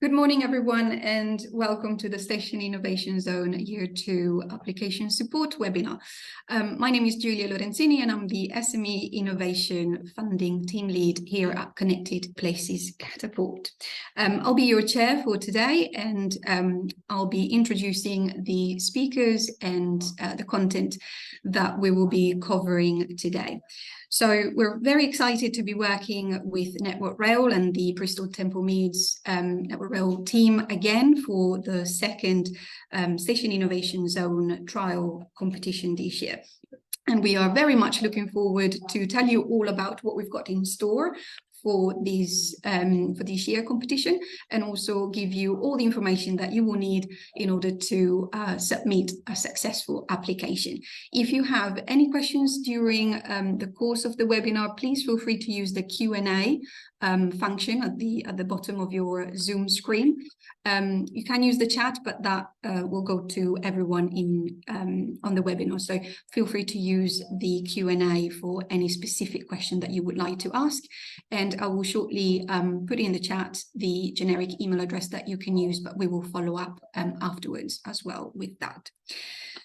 Good morning, everyone, and welcome to the Station Innovation Zone Year 2 Application Support webinar. My name is Giulia Lorenzini, and I'm the SME Innovation Funding Team Lead here at Connected Places Catapult. I'll be your chair for today, and I'll be introducing the speakers and the content that we will be covering today. So we're very excited to be working with Network Rail and the Bristol Temple Meads Network Rail team again for the second Station Innovation Zone trial competition this year. And we are very much looking forward to tell you all about what we've got in store for this year competition, and also give you all the information that you will need in order to submit a successful application. If you have any questions during the course of the webinar, please feel free to use the Q&A function at the bottom of your Zoom screen. You can use the chat, but that will go to everyone on the webinar. So feel free to use the Q&A for any specific question that you would like to ask. And I will shortly put in the chat the generic email address that you can use, but we will follow up afterwards as well with that.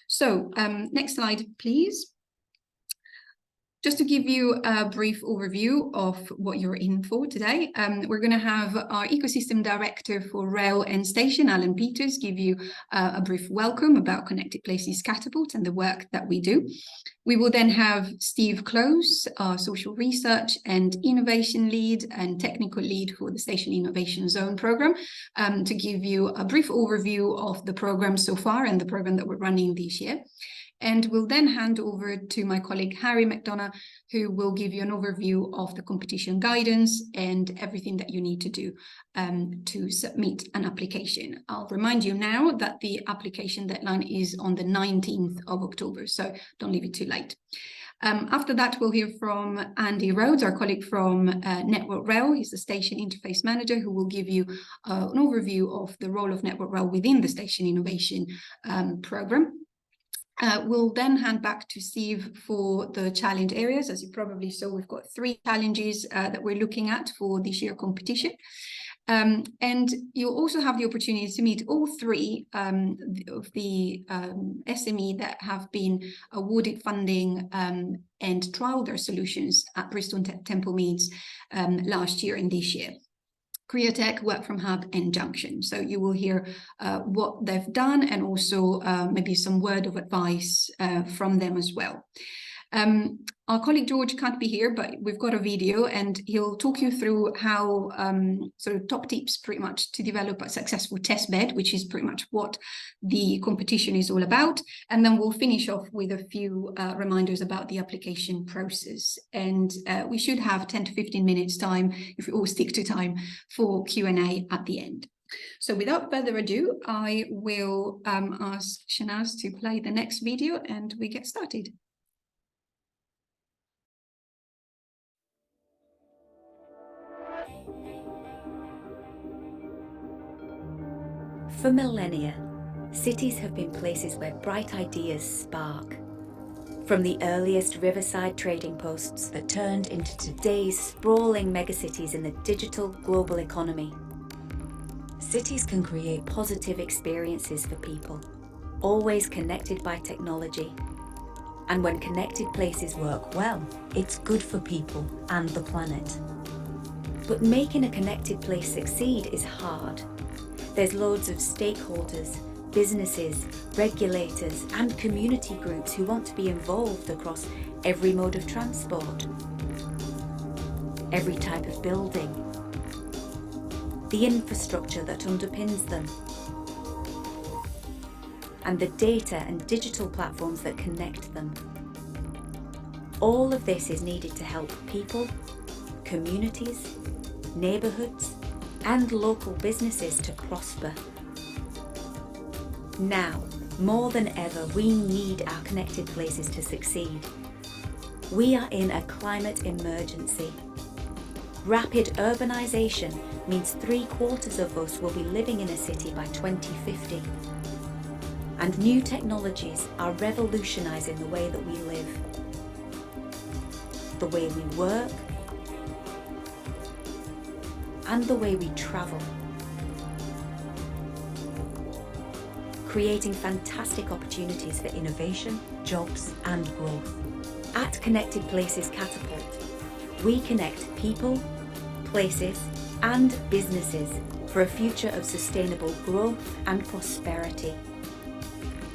So next slide, please. Just to give you a brief overview of what you're in for today, we're going to have our Ecosystem Director for Rail and Station, Alan Peters, give you a brief welcome about Connected Places Catapult and the work that we do. We will then have Steve Close, our Social Research and Innovation Lead and Technical Lead for the Station Innovation Zone program, to give you a brief overview of the program so far and the program that we're running this year. And we'll then hand over to my colleague Harry McDonough, who will give you an overview of the competition guidance and everything that you need to do to submit an application. I'll remind you now that the application deadline is on the 19th of October, so don't leave it too late. After that, we'll hear from Andy Rhodes, our colleague from Network Rail. He's the Station Interface Manager, who will give you an overview of the role of Network Rail within the Station Innovation program. We'll then hand back to Steve for the challenge areas. As you probably saw, we've got 3 challenges that we're looking at for this year competition. And you'll also have the opportunity to meet all 3 of the SME that have been awarded funding and trialed their solutions at Bristol Temple Meads last year and this year. Createch, Work From Hub, and Junction. So you will hear what they've done, and also maybe some word of advice from them as well. Our colleague George can't be here, but we've got a video, and he'll talk you through how sort of top tips pretty much to develop a successful test bed, which is pretty much what the competition is all about. And then we'll finish off with a few reminders about the application process. And we should have 10 to 15 minutes time, if we all stick to time, for Q&A at the end. So without further ado, I will ask Shanaz to play the next video, and we get started. For millennia, cities have been places where bright ideas spark. From the earliest riverside trading posts that turned into today's sprawling megacities in the digital global economy. Cities can create positive experiences for people, always connected by technology. And when connected places work well, it's good for people and the planet. But making a connected place succeed is hard. There's loads of stakeholders, businesses, regulators, and community groups who want to be involved across every mode of transport, every type of building, the infrastructure that underpins them, and the data and digital platforms that connect them. All of this is needed to help people, communities, neighbourhoods, and local businesses to prosper. Now, more than ever, we need our connected places to succeed. We are in a climate emergency. Rapid urbanisation means 3/4 of us will be living in a city by 2050. And new technologies are revolutionising the way that we live, the way we work, and the way we travel. creating fantastic opportunities for innovation, jobs and growth. At Connected Places Catapult, we connect people, places and businesses for a future of sustainable growth and prosperity.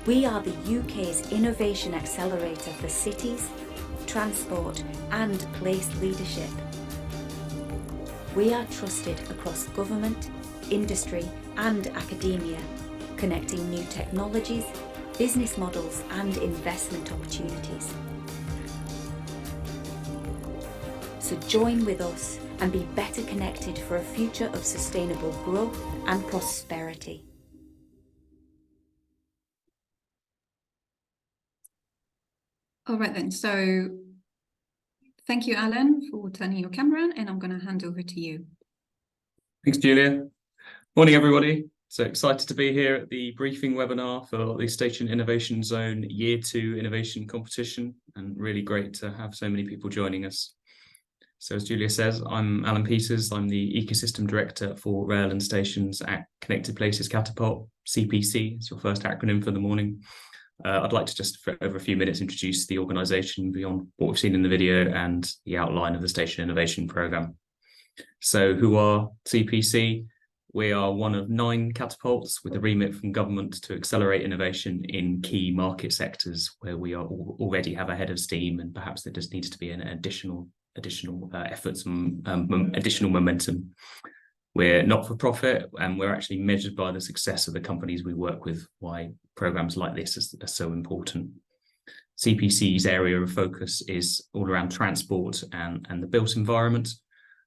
We are the UK's innovation accelerator for cities, transport and place leadership. We are trusted across government, industry and academia, connecting new technologies, business models and investment opportunities. So join with us and be better connected for a future of sustainable growth and prosperity. All right then, so thank you, Alan, for turning your camera on, and I'm going to hand over to you. Thanks, Julia. Morning, everybody. So excited to be here at the briefing webinar for the Station Innovation Zone Year 2 Innovation Competition, and really great to have so many people joining us. So as Julia says, I'm Alan Peters. I'm the Ecosystem Director for Rail and Stations at Connected Places Catapult, CPC. It's your first acronym for the morning. I'd like to just, for over a few minutes, introduce the organisation beyond what we've seen in the video and the outline of the Station Innovation Programme. So who are CPC? We are one of 9 catapults with a remit from government to accelerate innovation in key market sectors where we are already have a head of steam, and perhaps there just needs to be an additional efforts and additional momentum. We're not for profit, and we're actually measured by the success of the companies we work with, why programs like this are so important. CPC's area of focus is all around transport and the built environment.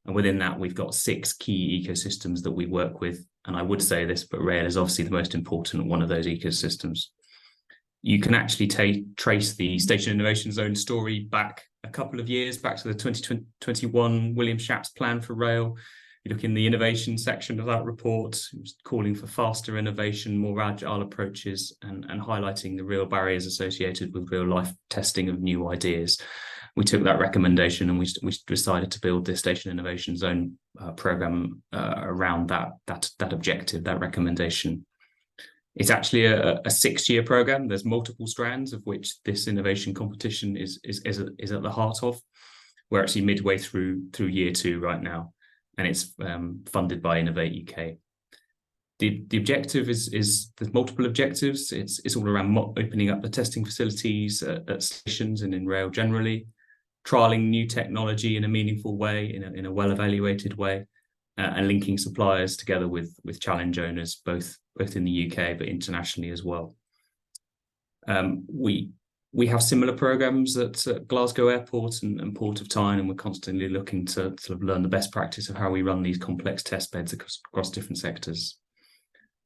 And within that, we've got 6 key ecosystems that we work with. And I would say this, but rail is obviously the most important one of those ecosystems. You can actually trace the Station Innovation Zone story back a couple of years, back to the 2021 William Shapp's plan for rail. You look in the innovation section of that report, it was calling for faster innovation, more agile approaches, and highlighting the real barriers associated with real life testing of new ideas. We took that recommendation and we decided to build this Station Innovation Zone programme around that objective, that recommendation. It's actually a 6-year programme. There's multiple strands, of which this innovation competition is at the heart of. We're actually midway through year 2 right now, and it's funded by Innovate UK. The objective is there's multiple objectives. It's all around opening up the testing facilities at stations and in rail generally, trialling new technology in a meaningful way, in a well-evaluated way, and linking suppliers together with challenge owners, both in the UK but internationally as well. We have similar programs at Glasgow Airport and Port of Tyne, and we're constantly looking to sort of learn the best practice of how we run these complex test beds across different sectors.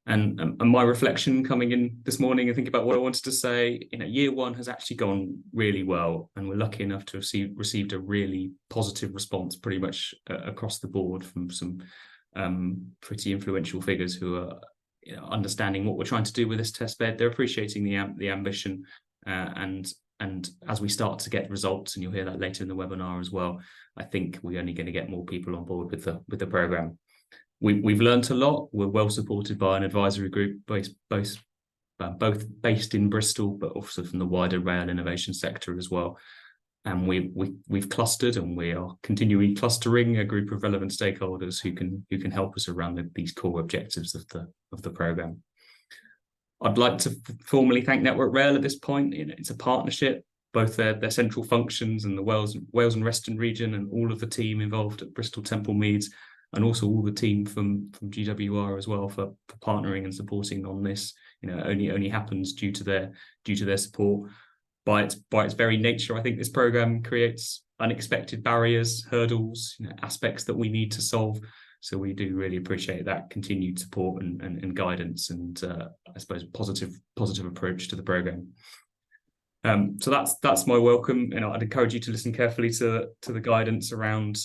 And my reflection coming in this morning and thinking about what I wanted to say, year 1 has actually gone really well, and we're lucky enough to have received a really positive response pretty much across the board from some pretty influential figures who are understanding what we're trying to do with this test bed. They're appreciating the ambition, and as we start to get results, and you'll hear that later in the webinar as well, I think we're only going to get more people on board with the programme. We've learned a lot. We're well supported by an advisory group, both based in Bristol, but also from the wider rail innovation sector as well. And we've clustered, and we are continually clustering a group of relevant stakeholders who can help us around these core objectives of the programme. I'd like to formally thank Network Rail at this point. It's a partnership, both their central functions and the Wales and Western region, and all of the team involved at Bristol Temple Meads, and also all the team from GWR as well for partnering and supporting on this. Only happens due to their support. By its very nature, I think this programme creates unexpected barriers, hurdles, aspects that we need to solve. So we do really appreciate that continued support and guidance, and I suppose positive approach to the programme. So that's my welcome. I'd encourage you to listen carefully to the guidance around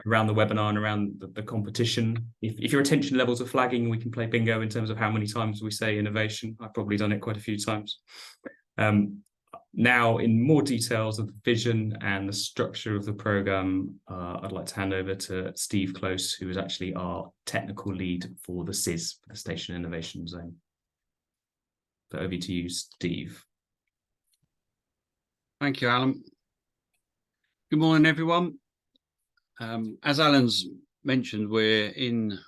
the webinar and around the competition. If your attention levels are flagging, we can play bingo in terms of how many times we say innovation. I've probably done it quite a few times. Now, in more details of the vision and the structure of the programme, I'd like to hand over to Steve Close, who is actually our technical lead for the SIZ, the Station Innovation Zone. But over to you, Steve. Thank you, Alan. Good morning, everyone. As Alan's mentioned, we're in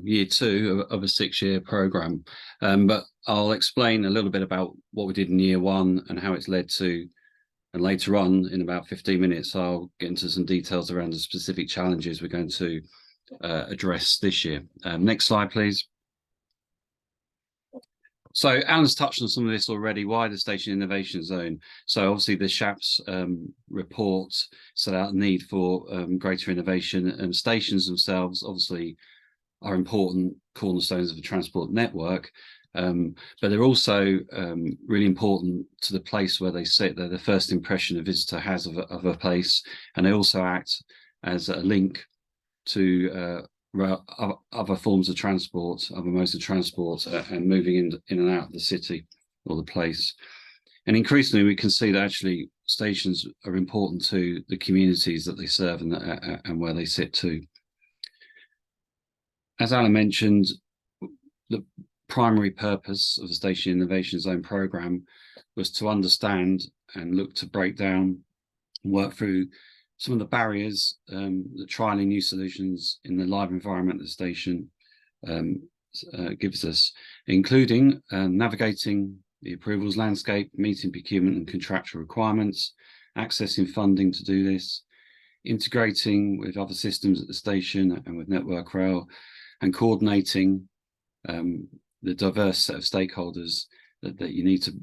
year 2 of a 6-year programme, but I'll explain a little bit about what we did in year 1 and how it's led to, and later on in about 15 minutes, I'll get into some details around the specific challenges we're going to address this year. Next slide, please. So Alan's touched on some of this already. Why the Station Innovation Zone? So obviously the SHAPS report set out the need for greater innovation, and stations themselves obviously are important cornerstones of the transport network, but they're also really important to the place where they sit. They're the first impression a visitor has of a place, and they also act as a link to other forms of transport, other modes of transport, and moving in and out of the city or the place. And increasingly, we can see that actually stations are important to the communities that they serve and where they sit too. As Alan mentioned, the primary purpose of the Station Innovation Zone programme was to understand and look to break down and work through some of the barriers that trialling new solutions in the live environment of the station gives us, including navigating the approvals landscape, meeting procurement and contractual requirements, accessing funding to do this, integrating with other systems at the station and with Network Rail, and coordinating the diverse set of stakeholders that you need to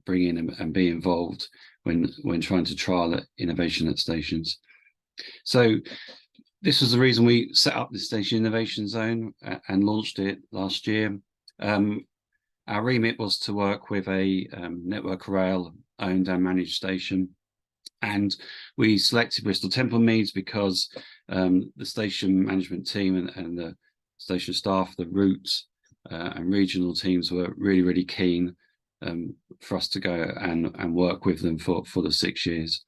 bring in and be involved when trying to trial innovation at stations. So this was the reason we set up the Station Innovation Zone and launched it last year. Our remit was to work with a Network Rail owned and managed station, and we selected Bristol Temple Meads because the station management team and the station staff, the route and regional teams were really keen for us to go and work with them for the 6 years.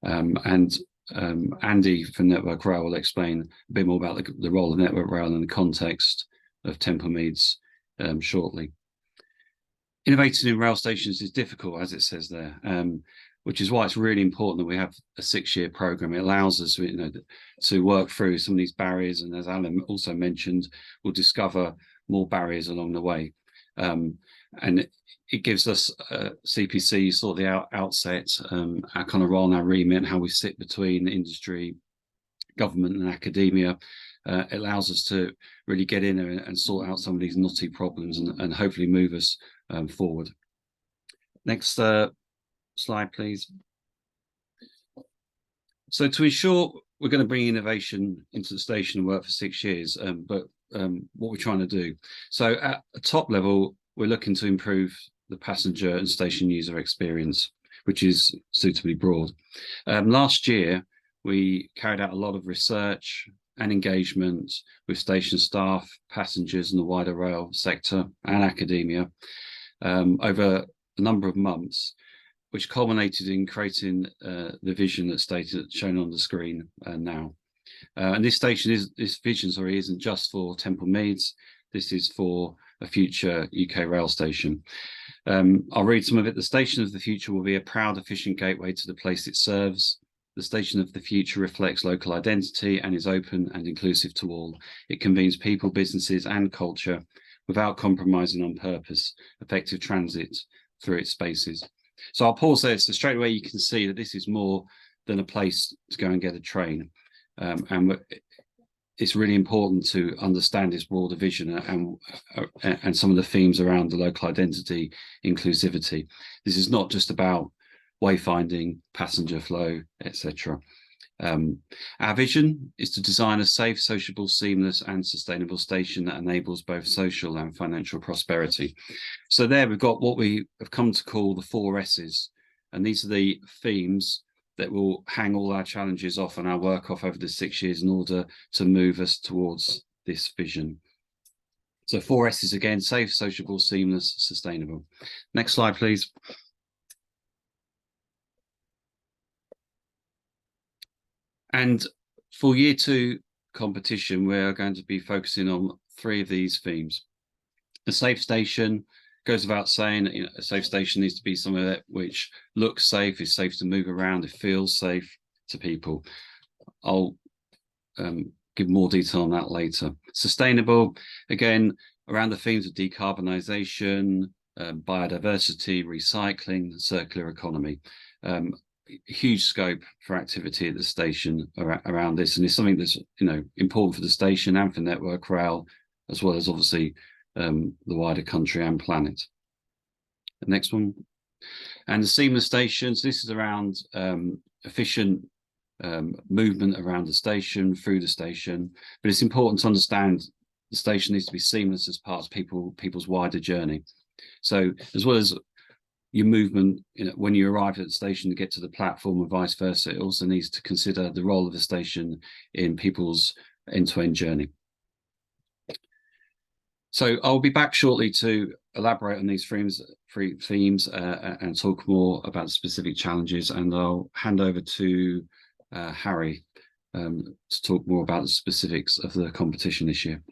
Andy from Network Rail will explain a bit more about the role of Network Rail in the context of Temple Meads shortly. Innovating in rail stations is difficult, as it says there, which is why it's really important that we have a 6-year programme. It allows us, to work through some of these barriers, and as Alan also mentioned, we'll discover more barriers along the way. And it gives us CPC, sort of the outset, our kind of role and our remit, and how we sit between industry, government and academia. It allows us to really get in there and sort out some of these knotty problems and hopefully move us forward. Next slide, please. So to ensure we're going to bring innovation into the station and work for 6 years, but what we're trying to do. So at a top level, we're looking to improve the passenger and station user experience, which is suitably broad. Last year, we carried out a lot of research and engagement with station staff, passengers and the wider rail sector and academia over a number of months, which culminated in creating the vision that's shown on the screen now. And this vision isn't just for Temple Meads. This is for a future UK rail station. I'll read some of it. The station of the future will be a proud, efficient gateway to the place it serves. The station of the future reflects local identity and is open and inclusive to all. It convenes people, businesses and culture without compromising on purpose, effective transit through its spaces. So I'll pause there. So straight away you can see that this is more than a place to go and get a train. And it's really important to understand this broader vision and some of the themes around the local identity, inclusivity. This is not just about wayfinding, passenger flow, etc. Our vision is to design a safe, sociable, seamless and sustainable station that enables both social and financial prosperity. So there we've got what we have come to call the 4 S's, and these are the themes that will hang all our challenges off and our work off over the 6 years in order to move us towards this vision. So 4 S's again: safe, sociable, seamless, sustainable. Next slide, please. And for year 2 competition, we're going to be focusing on 3 of these themes. The safe station goes without saying, you know, a safe station needs to be somewhere which looks safe, is safe to move around, it feels safe to people. I'll give more detail on that later. Sustainable, again, around the themes of decarbonisation, biodiversity, recycling, circular economy. Huge scope for activity at the station around this, and it's something that's, you know, important for the station and for Network Rail, as well as obviously the wider country and planet. The next one. And the seamless stations, this is around efficient movement around the station, through the station, but it's important to understand the station needs to be seamless as part of people's wider journey. So as well as your movement, you know, when you arrive at the station to get to the platform and vice versa, it also needs to consider the role of the station in people's end-to-end journey. So I'll be back shortly to elaborate on these three themes and talk more about specific challenges, and I'll hand over to Harry to talk more about the specifics of the competition this year.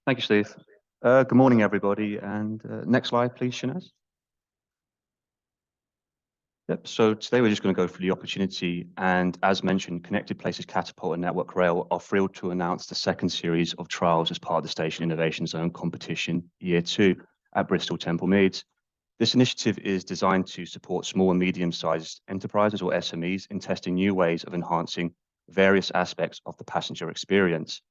Thank you, Steve. Good morning, everybody. And next slide, please, Shanaz. Yep, so today we're just going to go through the opportunity. And as mentioned, Connected Places Catapult and Network Rail are thrilled to announce the second series of trials as part of the Station Innovation Zone competition year 2 at Bristol Temple Meads. This initiative is designed to support small and medium-sized enterprises, or SMEs, in testing new ways of enhancing various aspects of the passenger experience.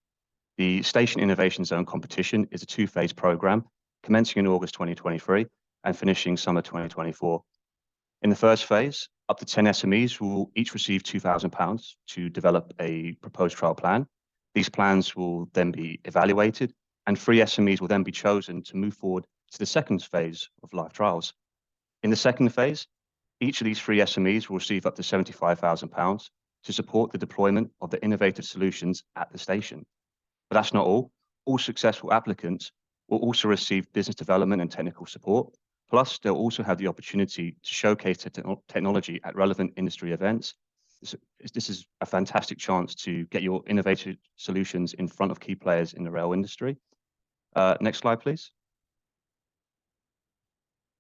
The Station Innovation Zone competition is a 2-phase program commencing in August 2023 and finishing summer 2024. In the first phase, up to 10 SMEs will each receive £2,000 to develop a proposed trial plan. These plans will then be evaluated, and 3 SMEs will then be chosen to move forward to the second phase of live trials. In the second phase, each of these 3 SMEs will receive up to £75,000 to support the deployment of the innovative solutions at the station. But that's not all. All successful applicants will also receive business development and technical support. Plus, they'll also have the opportunity to showcase the technology at relevant industry events. This is a fantastic chance to get your innovative solutions in front of key players in the rail industry. Next slide, please.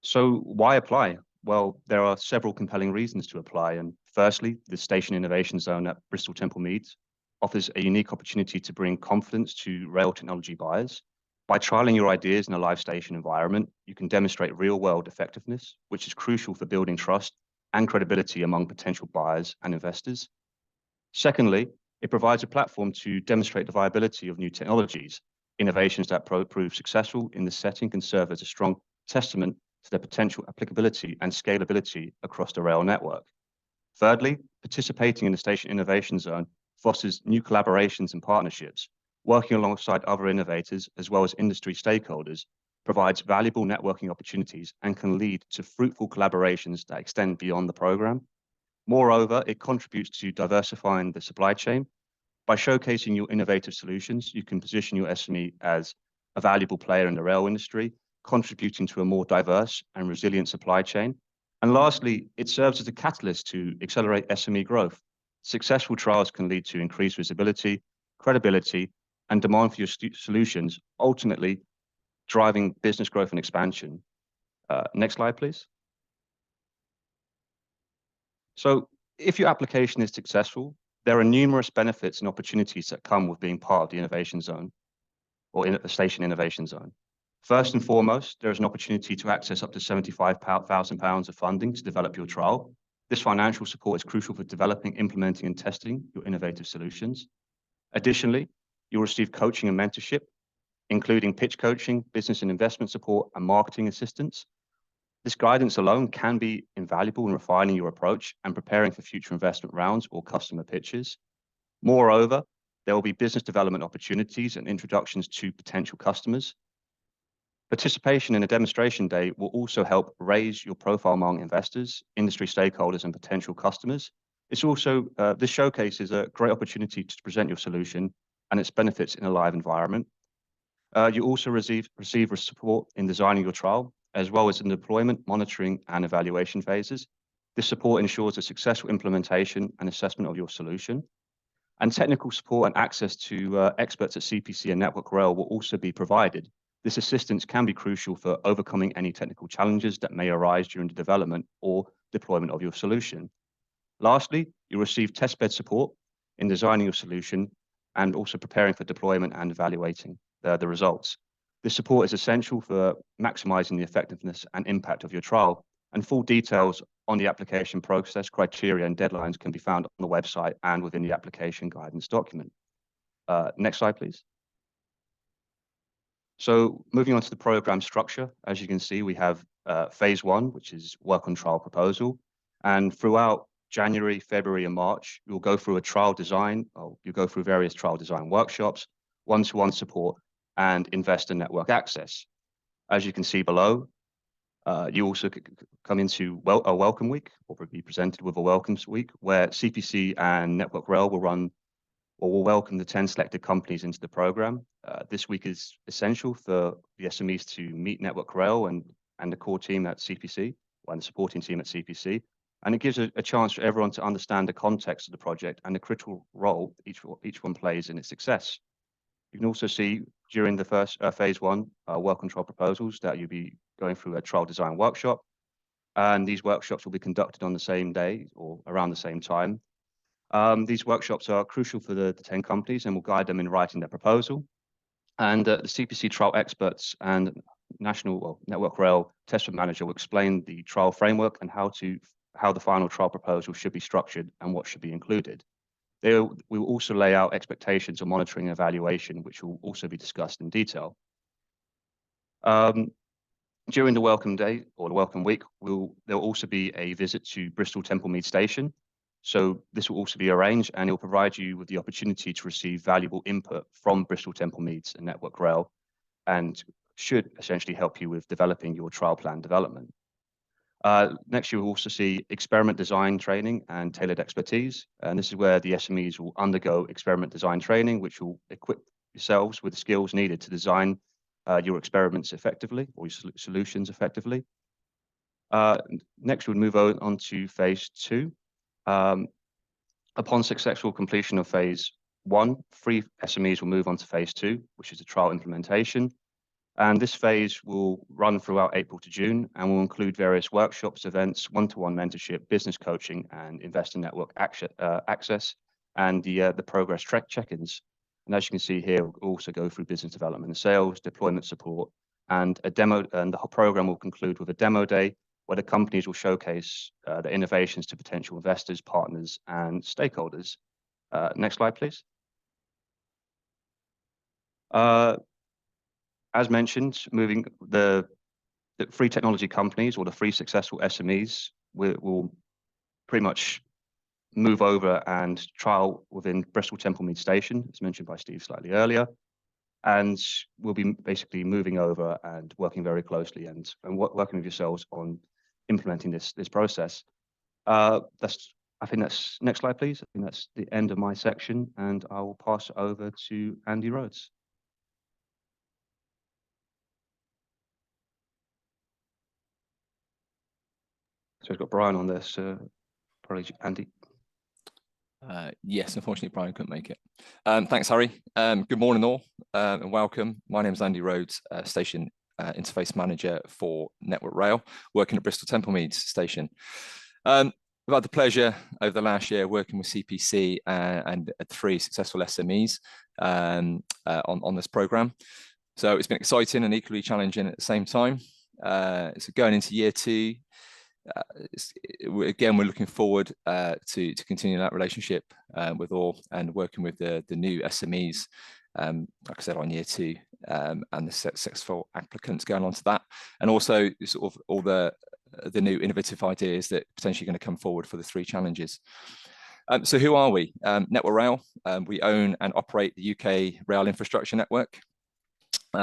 So why apply? Well, there are several compelling reasons to apply. And firstly, the Station Innovation Zone at Bristol Temple Meads offers a unique opportunity to bring confidence to rail technology buyers. By trialing your ideas in a live station environment, you can demonstrate real-world effectiveness, which is crucial for building trust and credibility among potential buyers and investors. Secondly, it provides a platform to demonstrate the viability of new technologies. Innovations that prove successful in this setting can serve as a strong testament to their potential applicability and scalability across the rail network. Thirdly, participating in the Station Innovation Zone fosters new collaborations and partnerships. Working alongside other innovators as well as industry stakeholders provides valuable networking opportunities and can lead to fruitful collaborations that extend beyond the program. Moreover, it contributes to diversifying the supply chain. By showcasing your innovative solutions, you can position your SME as a valuable player in the rail industry, contributing to a more diverse and resilient supply chain. And lastly, it serves as a catalyst to accelerate SME growth. Successful trials can lead to increased visibility, credibility, and demand for your solutions, ultimately driving business growth and expansion. Next slide, please. So if your application is successful, there are numerous benefits and opportunities that come with being part of the Innovation Zone or in the Station Innovation Zone. First and foremost, there is an opportunity to access up to £75,000 of funding to develop your trial. This financial support is crucial for developing, implementing, and testing your innovative solutions. Additionally, you'll receive coaching and mentorship, including pitch coaching, business and investment support, and marketing assistance. This guidance alone can be invaluable in refining your approach and preparing for future investment rounds or customer pitches. Moreover, there will be business development opportunities and introductions to potential customers. Participation in a demonstration day will also help raise your profile among investors, industry stakeholders, and potential customers. It's also, this showcase is a great opportunity to present your solution and its benefits in a live environment. You also receive support in designing your trial, as well as in deployment, monitoring, and evaluation phases. This support ensures a successful implementation and assessment of your solution. And technical support and access to experts at CPC and Network Rail will also be provided. This assistance can be crucial for overcoming any technical challenges that may arise during the development or deployment of your solution. Lastly, you'll receive testbed support in designing your solution and also preparing for deployment and evaluating the results. This support is essential for maximizing the effectiveness and impact of your trial, and full details on the application process, criteria, and deadlines can be found on the website and within the application guidance document. Next slide, please. So moving on to the program structure, as you can see, we have phase 1, which is work on trial proposal. And throughout January, February, and March, you'll go through a trial design, or you'll go through various trial design workshops, one-to-one support, and investor network access. As you can see below, you also come into a welcome week, or be presented with a welcomes week, where CPC and Network Rail will run or will welcome the 10 selected companies into the program. This week is essential for the SMEs to meet Network Rail and the core team at CPC, and the supporting team at CPC. And it gives a chance for everyone to understand the context of the project and the critical role each one plays in its success. You can also see during the first phase 1 work control proposals that you'll be going through a trial design workshop. And these workshops will be conducted on the same day or around the same time. These workshops are crucial for the 10 companies and will guide them in writing their proposal. And the CPC trial experts and Network Rail testbed manager will explain the trial framework and how the final trial proposal should be structured and what should be included. We will also lay out expectations of monitoring and evaluation, which will also be discussed in detail. During the welcome day or the welcome week, there'll also be a visit to Bristol Temple Mead Station. So this will also be arranged, and it will provide you with the opportunity to receive valuable input from Bristol Temple Meads and Network Rail, and should essentially help you with developing your trial plan development. Next, you will also see experiment design training and tailored expertise. And this is where the SMEs will undergo experiment design training, which will equip yourselves with the skills needed to design your experiments effectively, or your solutions effectively. Next, we'll move on to phase 2. Upon successful completion of phase 1, 3 SMEs will move on to phase 2, which is the trial implementation. And this phase will run throughout April to June and will include various workshops, events, one-to-one mentorship, business coaching, and investor network access, and the progress check-ins. And as you can see here, we'll also go through business development and sales, deployment support, and a demo. And the whole program will conclude with a demo day where the companies will showcase the innovations to potential investors, partners, and stakeholders. Next slide, please. As mentioned, moving the 3 technology companies, or the 3 successful SMEs, will pretty much move over and trial within Bristol Temple Mead Station, as mentioned by Steve slightly earlier. And we'll be basically moving over and working very closely and working with yourselves on implementing this process. I think that's, next slide, please. I think that's the end of my section, and I will pass it over to Andy Rhodes. So we've got Brian on this, probably Andy. Yes, unfortunately, Brian couldn't make it. Thanks, Harry. Good morning, all, and welcome. My name is Andy Rhodes, Station Interface Manager for Network Rail, working at Bristol Temple Mead Station. We've had the pleasure over the last year working with CPC and 3 successful SMEs on this programme. So it's been exciting and equally challenging at the same time. So going into year 2, again, we're looking forward to continue that relationship with all and working with the new SMEs, like I said, on year 2, and the successful applicants going on to that, and also sort of all the new innovative ideas that potentially going to come forward for the 3 challenges. So who are we? Network Rail. We own and operate the UK rail infrastructure network.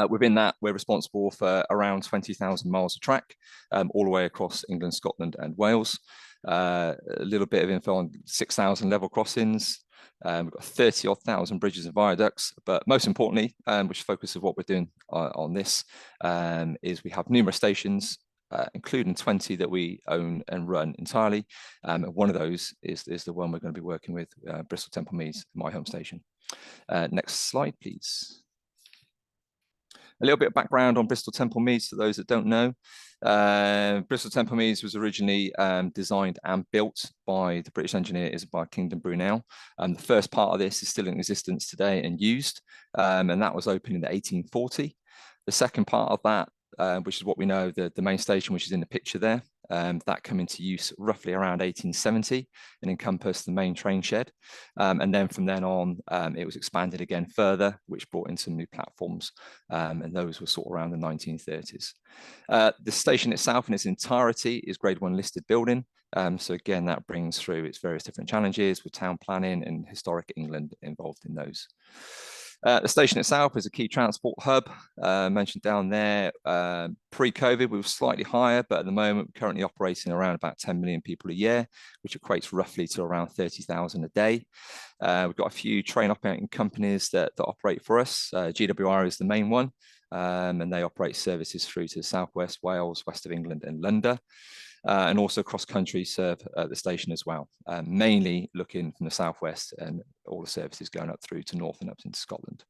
Within that, we're responsible for around 20,000 miles of track, all the way across England, Scotland, and Wales. A little bit of info on 6,000 level crossings. We've got 30,000 bridges and viaducts, but most importantly, which focus of what we're doing on this, is we have numerous stations including 20 that we own and run entirely. And one of those is the one we're going to be working with, Bristol Temple Meads, my home station. Next slide, please. A little bit of background on Bristol Temple Meads for those that don't know. Bristol Temple Meads was originally designed and built by the British engineer Isambard Kingdom Brunel. The first part of this is still in existence today and used, and that was opened in 1840. The second part of that, which is what we know, the main station, which is in the picture there, that came into use roughly around 1870 and encompassed the main train shed. And then from then on, it was expanded again further, which brought in some new platforms, and those were sort of around the 1930s. The station itself in its entirety is Grade 1 listed building. So again, that brings through its various different challenges with town planning and historic England involved in those. The station itself is a key transport hub, mentioned down there. Pre-COVID, we were slightly higher, but at the moment, we're currently operating around about 10 million people a year, which equates roughly to around 30,000 a day. We've got a few train operating companies that operate for us. GWR is the main one, and they operate services through to South West Wales, West of England, and London. And also cross-country serve the station as well, mainly looking from the southwest and all the services going up through to north and up into Scotland.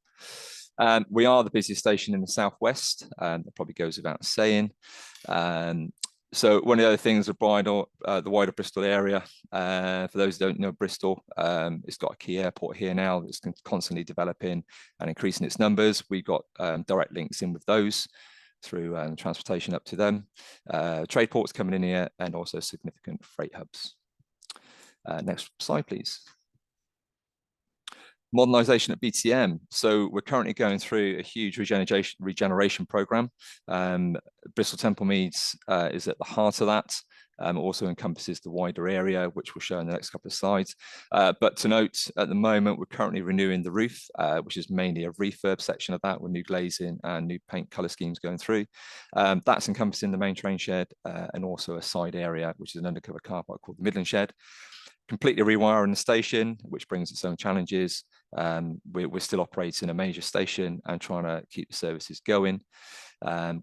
We are the busiest station in the southwest, that probably goes without saying. So one of the other things, the wider Bristol area, for those who don't know Bristol, it's got a key airport here now that's constantly developing and increasing its numbers. We've got direct links in with those through transportation up to them, trade ports coming in here, and also significant freight hubs. Next slide, please. Modernisation at BTM. So we're currently going through a huge regeneration program. Bristol Temple Meads is at the heart of that. It also encompasses the wider area, which we'll show in the next couple of slides. But to note, at the moment, we're currently renewing the roof, which is mainly a refurb section of that with new glazing and new paint colour schemes going through. That's encompassing the main train shed and also a side area, which is an undercover car park called the Midland Shed. Completely rewiring the station, which brings its own challenges. We're still operating a major station and trying to keep the services going.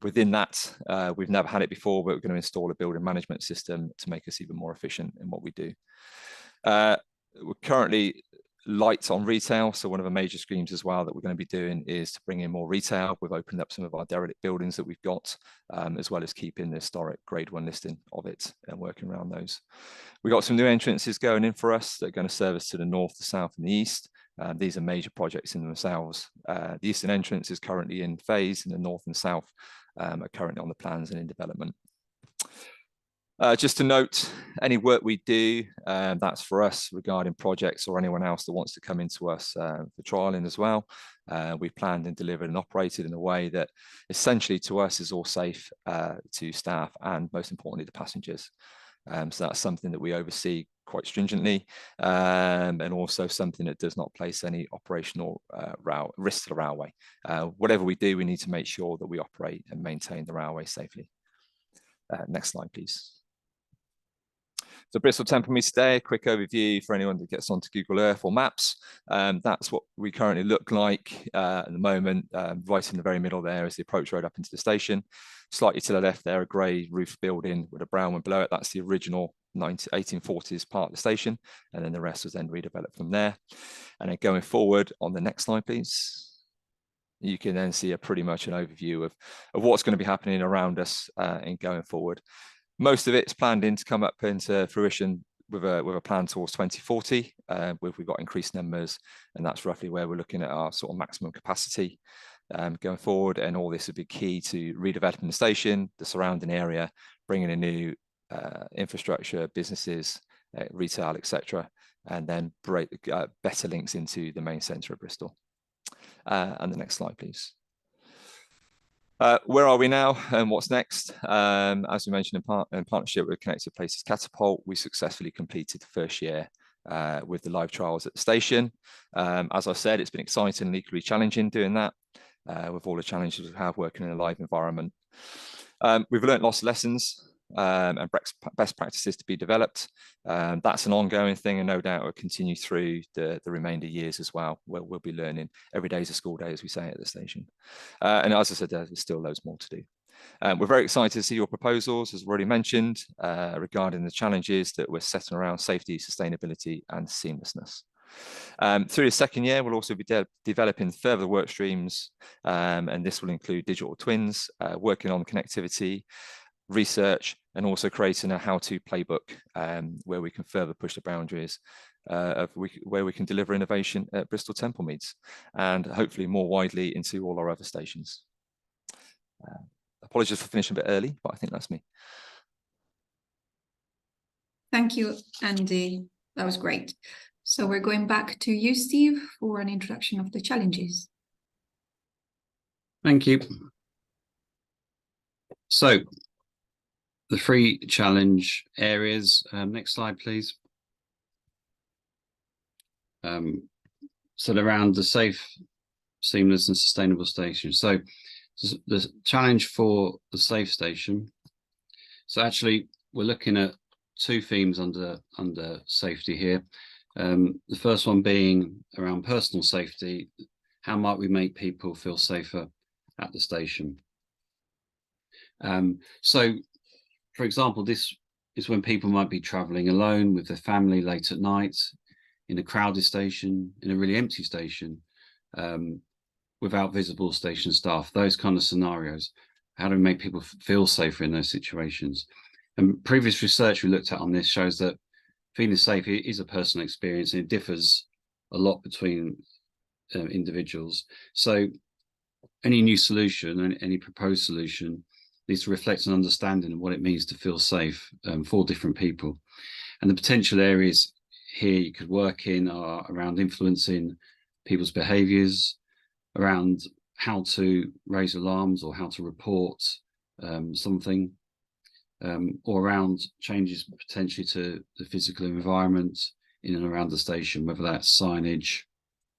Within that, we've never had it before, but we're going to install a building management system to make us even more efficient in what we do. We're currently light on retail, so one of the major schemes as well that we're going to be doing is to bring in more retail. We've opened up some of our derelict buildings that we've got, as well as keeping the historic Grade 1 listing of it and working around those. We've got some new entrances going in for us that are going to serve us to the north, the south, and the east. These are major projects in themselves. The eastern entrance is currently in phase, and the north and south are currently on the plans and in development. Just to note, any work we do, that's for us regarding projects or anyone else that wants to come into us for trialing as well. We've planned and delivered and operated in a way that essentially to us is all safe to staff and most importantly the passengers. So that's something that we oversee quite stringently, and also something that does not place any operational risk to the railway. Whatever we do, we need to make sure that we operate and maintain the railway safely. Next slide, please. So Bristol Temple Meads today, a quick overview for anyone that gets onto Google Earth or Maps. That's what we currently look like at the moment. Right in the very middle there is the approach road up into the station. Slightly to the left there, a grey roof building with a brown one below it. That's the original 1840s part of the station. And then the rest was then redeveloped from there. And then going forward on the next slide, please. You can then see pretty much an overview of what's going to be happening around us and going forward. Most of it's planned in to come up into fruition with a plan towards 2040, where we've got increased numbers, and that's roughly where we're looking at our sort of maximum capacity going forward. And all this would be key to redeveloping the station, the surrounding area, bringing in new infrastructure, businesses, retail, etc., and then better links into the main centre of Bristol. And the next slide, please. Where are we now and what's next? As we mentioned in partnership with Connected Places Catapult, we successfully completed the first year with the live trials at the station. As I said, it's been exciting and equally challenging doing that with all the challenges we have working in a live environment. We've learned lots of lessons and best practices to be developed. That's an ongoing thing, and no doubt will continue through the remainder years as well, where we'll be learning. Every day is a school day, as we say at the station. And as I said, there's still loads more to do. We're very excited to see your proposals, as already mentioned, regarding the challenges that we're setting around safety, sustainability and seamlessness. Through the second year, we'll also be developing further work streams, and this will include digital twins, working on connectivity, research, and also creating a how-to playbook where we can further push the boundaries of where we can deliver innovation at Bristol Temple Meads, and hopefully more widely into all our other stations. Apologies for finishing a bit early, but I think that's me. Thank you, Andy. That was great. So we're going back to you, Steve, for an introduction of the challenges. Thank you. So the 3 challenge areas, next slide, please. So around the safe, seamless and sustainable station. So the challenge for the safe station. So actually we're looking at 2 themes under safety here. The first one being around personal safety. How might we make people feel safer at the station? So for example, this is when people might be traveling alone with their family late at night, in a crowded station, in a really empty station, without visible station staff, those kind of scenarios. How do we make people feel safer in those situations? And previous research we looked at on this shows that feeling safe is a personal experience, and it differs a lot between individuals. So any new solution, any proposed solution, needs to reflect an understanding of what it means to feel safe for different people. And the potential areas here you could work in are around influencing people's behaviours, around how to raise alarms or how to report something, or around changes potentially to the physical environment in and around the station, whether that's signage,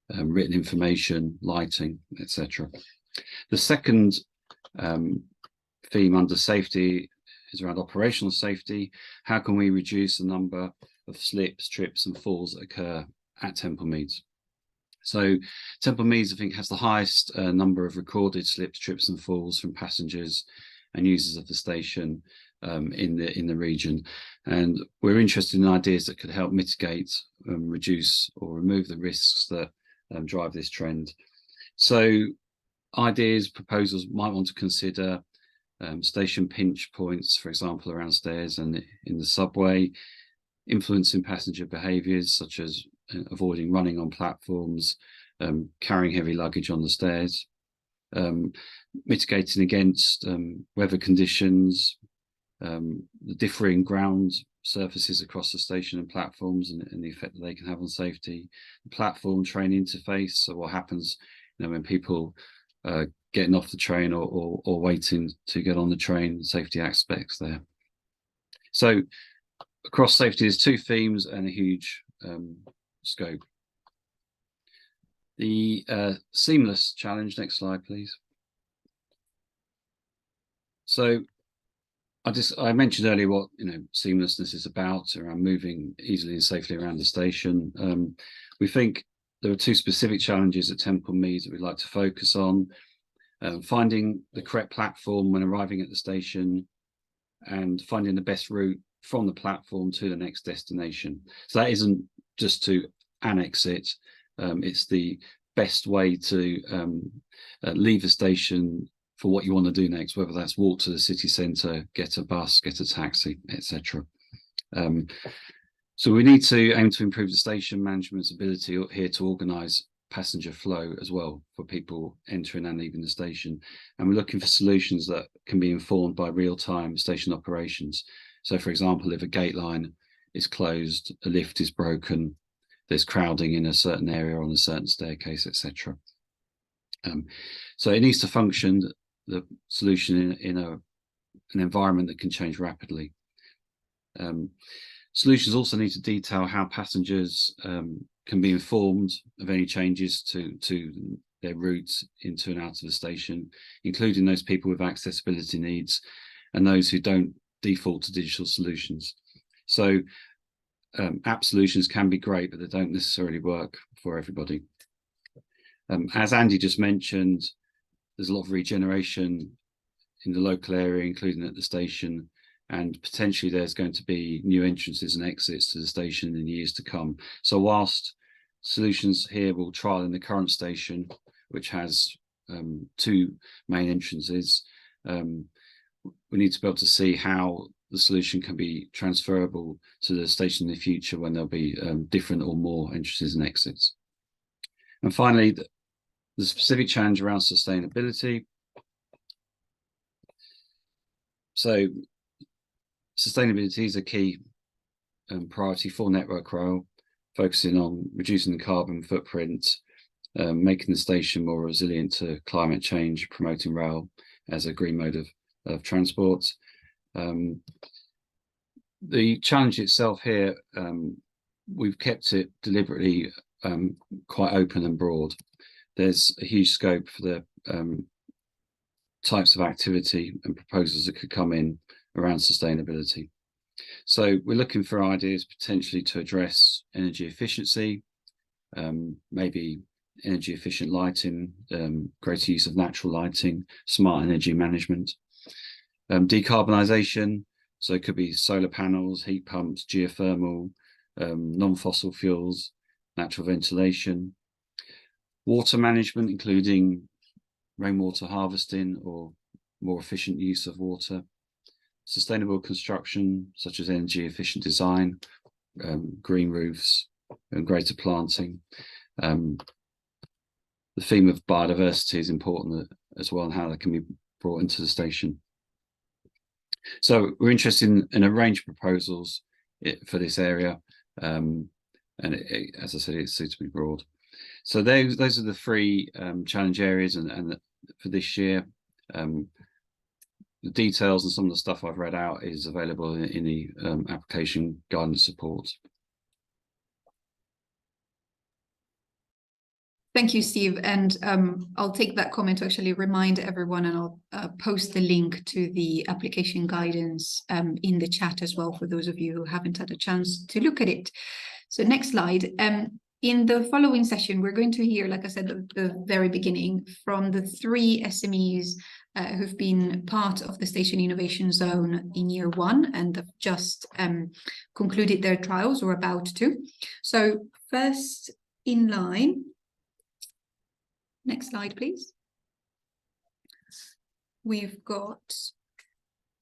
written information, lighting, etc. The second theme under safety is around operational safety. How can we reduce the number of slips, trips and falls that occur at Temple Meads? So Temple Meads, I think, has the highest number of recorded slips, trips and falls from passengers and users of the station in the region. And we're interested in ideas that could help mitigate, reduce or remove the risks that drive this trend. So ideas, proposals might want to consider station pinch points, for example, around stairs and in the subway, influencing passenger behaviours such as avoiding running on platforms, carrying heavy luggage on the stairs, mitigating against weather conditions, the differing ground surfaces across the station and platforms and the effect that they can have on safety, the platform train interface, so what happens when people getting off the train or waiting to get on the train, safety aspects there. So across safety, there's 2 themes and a huge scope. The seamless challenge, next slide, please. So I mentioned earlier what seamlessness is about, around moving easily and safely around the station. We think there are 2 specific challenges at Temple Meads that we'd like to focus on. Finding the correct platform when arriving at the station and finding the best route from the platform to the next destination. So that isn't just to annex it, it's the best way to leave the station for what you want to do next, whether that's walk to the city centre, get a bus, get a taxi, etc. So we need to aim to improve the station management's ability here to organise passenger flow as well for people entering and leaving the station. And we're looking for solutions that can be informed by real-time station operations. So for example, if a gate line is closed, a lift is broken, there's crowding in a certain area on a certain staircase, etc. So it needs to function, the solution, in an environment that can change rapidly. Solutions also need to detail how passengers can be informed of any changes to their routes into and out of the station, including those people with accessibility needs and those who don't default to digital solutions. So app solutions can be great, but they don't necessarily work for everybody. As Andy just mentioned, there's a lot of regeneration in the local area, including at the station, and potentially there's going to be new entrances and exits to the station in years to come. So whilst solutions here will trial in the current station, which has 2 main entrances, we need to be able to see how the solution can be transferable to the station in the future when there'll be different or more entrances and exits. And finally, the specific challenge around sustainability. So sustainability is a key priority for Network Rail, focusing on reducing the carbon footprint, making the station more resilient to climate change, promoting rail as a green mode of transport. The challenge itself here, we've kept it deliberately quite open and broad. There's a huge scope for the types of activity and proposals that could come in around sustainability. So we're looking for ideas potentially to address energy efficiency, maybe energy efficient lighting, greater use of natural lighting, smart energy management, decarbonisation. So it could be solar panels, heat pumps, geothermal, non-fossil fuels, natural ventilation, water management, including rainwater harvesting or more efficient use of water, sustainable construction, such as energy efficient design, green roofs and greater planting. The theme of biodiversity is important as well, and how that can be brought into the station. So we're interested in a range of proposals for this area, and as I said, it's suitably broad. So those are the 3 challenge areas, and for this year, the details and some of the stuff I've read out is available in the application guidance support. Thank you, Steve. And I'll take that comment to actually remind everyone, and I'll post the link to the application guidance in the chat as well for those of you who haven't had a chance to look at it. So next slide. In the following session, we're going to hear, like I said at the very beginning, from the 3 SMEs who've been part of the Station Innovation Zone in year 1 and have just concluded their trials or about to. So first in line, next slide, please. We've got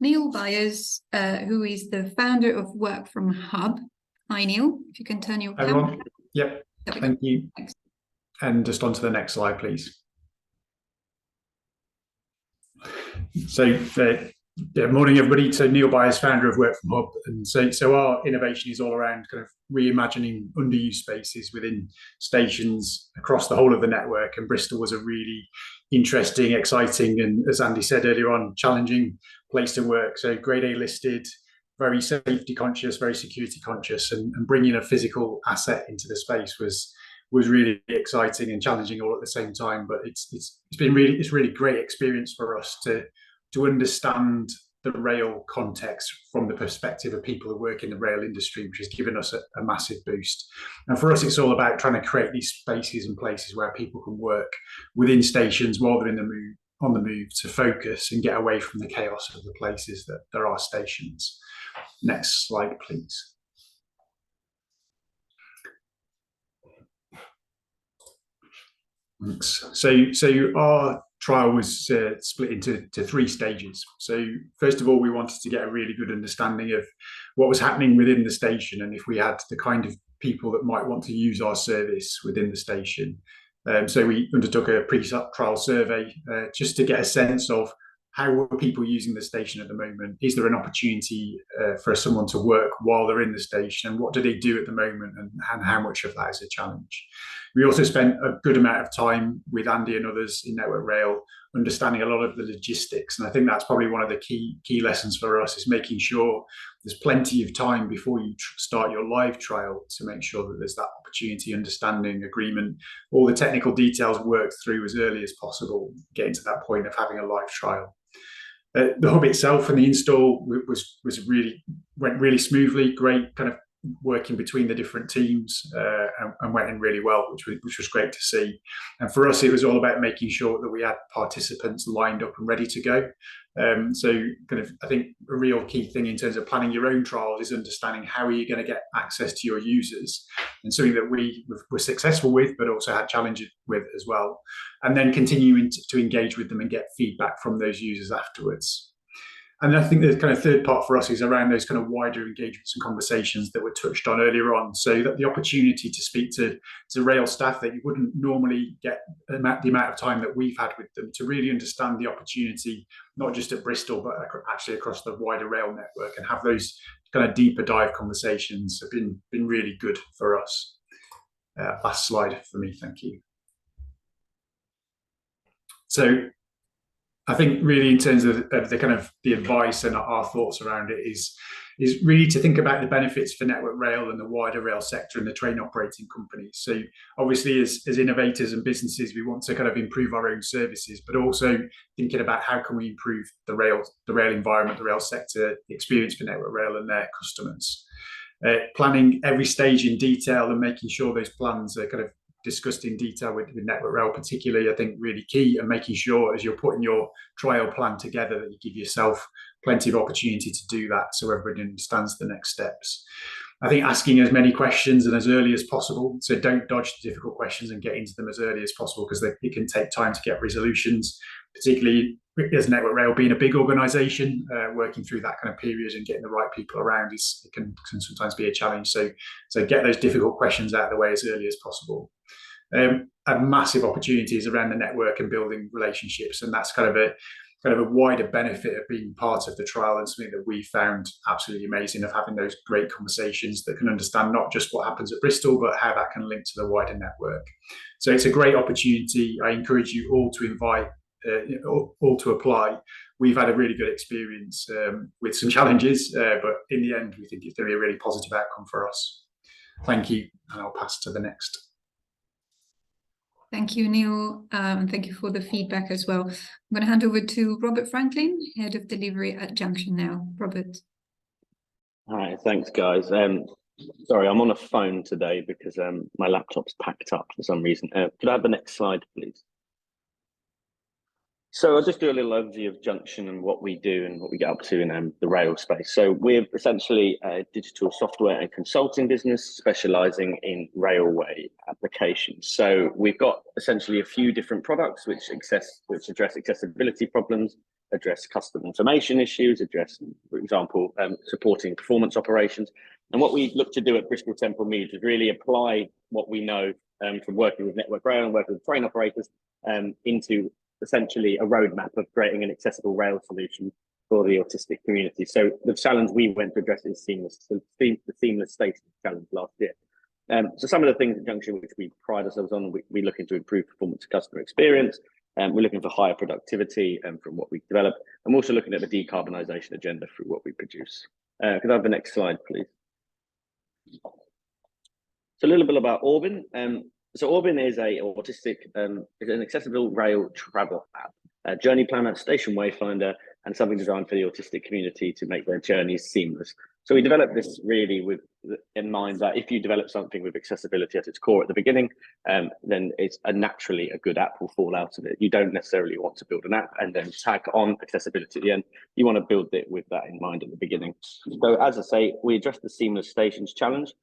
Neil Byers, who is the founder of Work From Hub. Hi, Neil, if you can turn your camera. Everyone? Yep, thank you. Thanks. And just on to the next slide, please. So, morning, everybody. So Neil Byers, founder of Work From Hub. And so our innovation is all around kind of reimagining underused spaces within stations across the whole of the network. And Bristol was a really interesting, exciting, and as Andy said earlier on, challenging place to work. So grade A listed, very safety conscious, very security conscious, and bringing a physical asset into the space was really exciting and challenging all at the same time. But it's really great experience for us to understand the rail context from the perspective of people who work in the rail industry, which has given us a massive boost. And for us, it's all about trying to create these spaces and places where people can work within stations while they're on the move to focus and get away from the chaos of the places that there are stations. Next slide, please. Thanks. So our trial was split into 3 stages. So first of all, we wanted to get a really good understanding of what was happening within the station, and if we had the kind of people that might want to use our service within the station. So we undertook a pre-trial survey just to get a sense of how are people using the station at the moment? Is there an opportunity for someone to work while they're in the station? And what do they do at the moment? And how much of that is a challenge? We also spent a good amount of time with Andy and others in Network Rail, understanding a lot of the logistics. And I think that's probably one of the key lessons for us, is making sure there's plenty of time before you start your live trial to make sure that there's that opportunity, understanding, agreement, all the technical details worked through as early as possible, getting to that point of having a live trial. The hub itself and the install went really smoothly. Great kind of working between the different teams and went in really well, which was great to see. And for us, it was all about making sure that we had participants lined up and ready to go. So kind of, I think a real key thing in terms of planning your own trials is understanding how are you going to get access to your users, and something that we were successful with, but also had challenges with as well. And then continuing to engage with them and get feedback from those users afterwards. And I think the kind of third part for us is around those kind of wider engagements and conversations that were touched on earlier on. So that the opportunity to speak to rail staff that you wouldn't normally get the amount of time that we've had with them to really understand the opportunity, not just at Bristol, but actually across the wider rail network, and have those kind of deeper dive conversations have been really good for us. Last slide for me, thank you. So I think really in terms of the kind of the advice and our thoughts around it is really to think about the benefits for Network Rail and the wider rail sector and the train operating companies. So obviously as innovators and businesses, we want to kind of improve our own services, but also thinking about how can we improve the rail environment, the rail sector, the experience for Network Rail and their customers. Planning every stage in detail and making sure those plans are kind of discussed in detail with Network Rail particularly, I think really key, and making sure as you're putting your trial plan together that you give yourself plenty of opportunity to do that so everybody understands the next steps. I think asking as many questions and as early as possible, so don't dodge the difficult questions and get into them as early as possible, because it can take time to get resolutions, particularly as Network Rail being a big organisation, working through that kind of period and getting the right people around it can sometimes be a challenge. So get those difficult questions out of the way as early as possible. And massive opportunities around the network and building relationships, and that's kind of a wider benefit of being part of the trial, and something that we found absolutely amazing, of having those great conversations that can understand not just what happens at Bristol, but how that can link to the wider network. So it's a great opportunity. I encourage you all to invite, all to apply. We've had a really good experience with some challenges, but in the end, we think it's going to be a really positive outcome for us. Thank you, and I'll pass to the next. Thank you, Neil, and thank you for the feedback as well. I'm going to hand over to Robert Franklin, Head of Delivery at Junction now. Robert. Hi, thanks, guys. Sorry, I'm on a phone today because my laptop's packed up for some reason. Could I have the next slide, please? So I'll just do a little overview of Junction and what we do and what we get up to in the rail space. So we're essentially a digital software and consulting business specializing in railway applications. So we've got essentially a few different products which address accessibility problems, address customer information issues, address, for example, supporting performance operations. And what we look to do at Bristol Temple Meads is really apply what we know from working with Network Rail and working with train operators into essentially a roadmap of creating an accessible rail solution for the autistic community. So the challenge we went to address is the seamless station challenge last year. So some of the things at Junction which we pride ourselves on, we're looking to improve performance of customer experience, we're looking for higher productivity from what we develop, and we're also looking at the decarbonisation agenda through what we produce. Could I have the next slide, please? So a little bit about Orbin. So Orbin is an accessible rail travel app, a journey planner, station wayfinder, and something designed for the autistic community to make their journeys seamless. So we developed this really in mind that if you develop something with accessibility at its core at the beginning, then it's naturally a good app will fall out of it. You don't necessarily want to build an app and then tag on accessibility at the end. You want to build it with that in mind at the beginning. So as I say, we addressed the seamless stations challenge.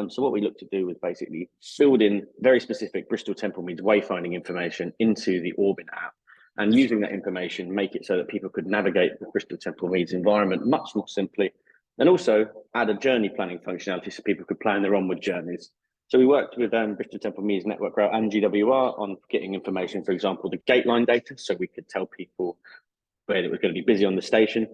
So what we look to do is basically build in very specific Bristol Temple Meads wayfinding information into the Orbin app, and using that information, make it so that people could navigate the Bristol Temple Meads environment much more simply, and also add a journey planning functionality so people could plan their onward journeys. So we worked with Bristol Temple Meads, Network Rail and GWR on getting information, for example, the gate line data, so we could tell people where it was going to be busy on the station.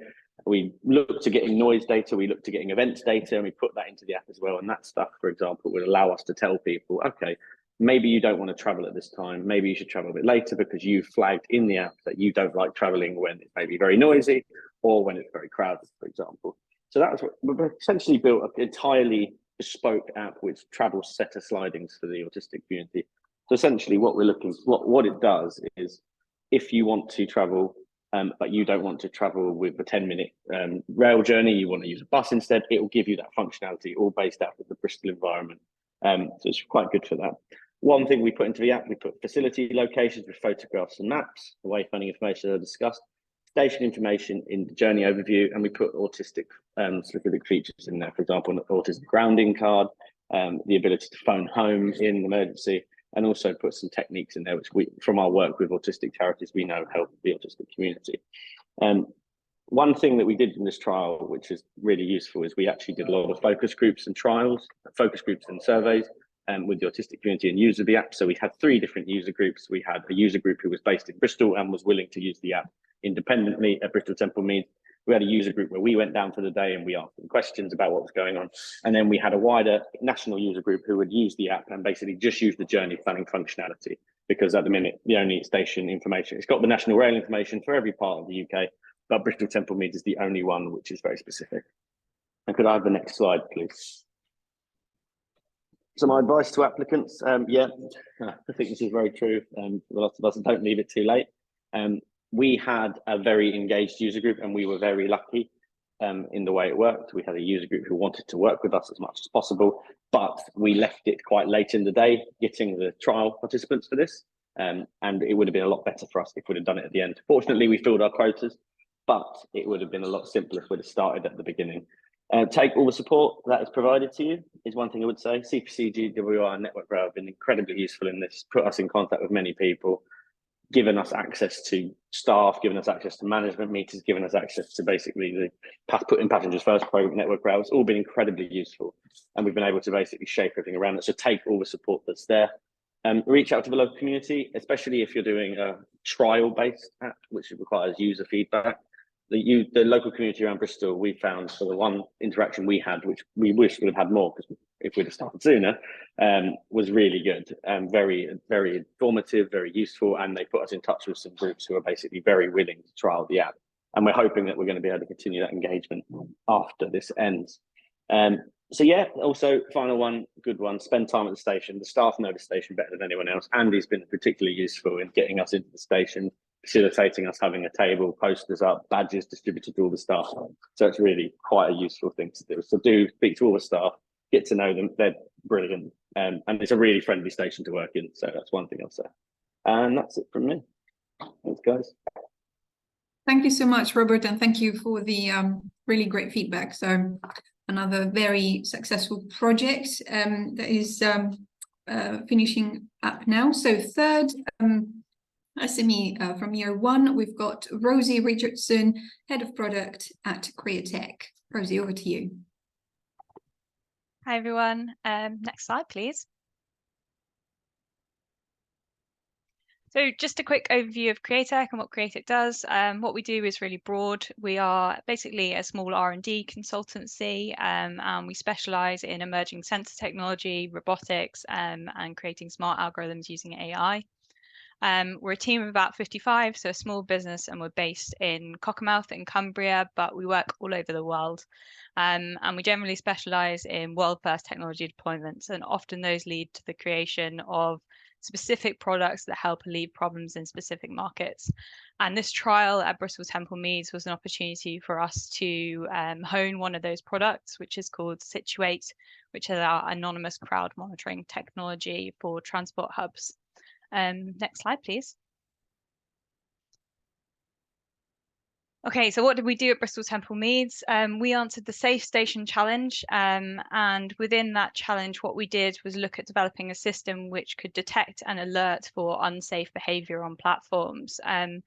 We looked to getting noise data, we looked to getting events data, and we put that into the app as well. And that stuff, for example, would allow us to tell people, okay, maybe you don't want to travel at this time, maybe you should travel a bit later because you flagged in the app that you don't like traveling when it may be very noisy or when it's very crowded, for example. So that's what we've essentially built an entirely bespoke app which travels set of slidings for the autistic community. So essentially what we're looking, what it does is, if you want to travel but you don't want to travel with a 10-minute rail journey, you want to use a bus instead, it will give you that functionality all based out of the Bristol environment. So it's quite good for that. One thing we put into the app, we put facility locations with photographs and maps, the wayfinding information that I discussed, station information in the journey overview, and we put autistic specific features in there, for example, an autism grounding card, the ability to phone home in an emergency, and also put some techniques in there, which we, from our work with autistic charities, we know help the autistic community. One thing that we did in this trial, which is really useful, is we actually did a lot of focus groups and trials, focus groups and surveys with the autistic community and users of the app. So we had 3 different user groups. We had a user group who was based in Bristol and was willing to use the app independently at Bristol Temple Meads. We had a user group where we went down for the day and we asked them questions about what was going on. And then we had a wider national user group who would use the app and basically just use the journey planning functionality, because at the minute, the only station information, it's got the national rail information for every part of the UK, but Bristol Temple Meads is the only one which is very specific. And could I have the next slide, please? So my advice to applicants, I think this is very true. For a lot of us, don't leave it too late. We had a very engaged user group and we were very lucky in the way it worked. We had a user group who wanted to work with us as much as possible, but we left it quite late in the day getting the trial participants for this. And it would have been a lot better for us if we'd have done it at the end. Fortunately, we filled our quotas, but it would have been a lot simpler if we'd have started at the beginning. Take all the support that is provided to you is one thing I would say. CPC, GWR and Network Rail have been incredibly useful in this, put us in contact with many people, given us access to staff, given us access to management meetings, given us access to basically the putting passengers first program, Network Rail. It's all been incredibly useful. And we've been able to basically shape everything around it. So take all the support that's there. Reach out to the local community, especially if you're doing a trial-based app, which requires user feedback. The local community around Bristol, we found, for the one interaction we had, which we wish we would have had more, because if we'd have started sooner, was really good, very, very informative, very useful, and they put us in touch with some groups who are basically very willing to trial the app. And we're hoping that we're going to be able to continue that engagement after this ends. So yeah, also final one, good one, spend time at the station. The staff know the station better than anyone else. Andy's been particularly useful in getting us into the station, facilitating us having a table, posters up, badges distributed to all the staff. So it's really quite a useful thing to do. So do speak to all the staff, get to know them, they're brilliant. And it's a really friendly station to work in. So that's one thing I'll say. And that's it from me. Thanks, guys. Thank you so much, Robert, and thank you for the really great feedback. So another very successful project that is finishing up now. So third SME from year 1, we've got Rosie Richardson, Head of Product at Createch. Rosie, over to you. Hi, everyone. Next slide, please. So just a quick overview of Createch and what Createch does. What we do is really broad. We are basically a small R&D consultancy, and we specialize in emerging sensor technology, robotics, and creating smart algorithms using AI. We're a team of about 55, so a small business, and we're based in Cockermouth in Cumbria, but we work all over the world. And we generally specialize in world-first technology deployments, and often those lead to the creation of specific products that help alleviate problems in specific markets. And this trial at Bristol Temple Meads was an opportunity for us to hone one of those products, which is called Situate, which is our anonymous crowd monitoring technology for transport hubs. Next slide, please. Okay, so what did we do at Bristol Temple Meads? We answered the Safe Station Challenge, and within that challenge, what we did was look at developing a system which could detect and alert for unsafe behaviour on platforms. And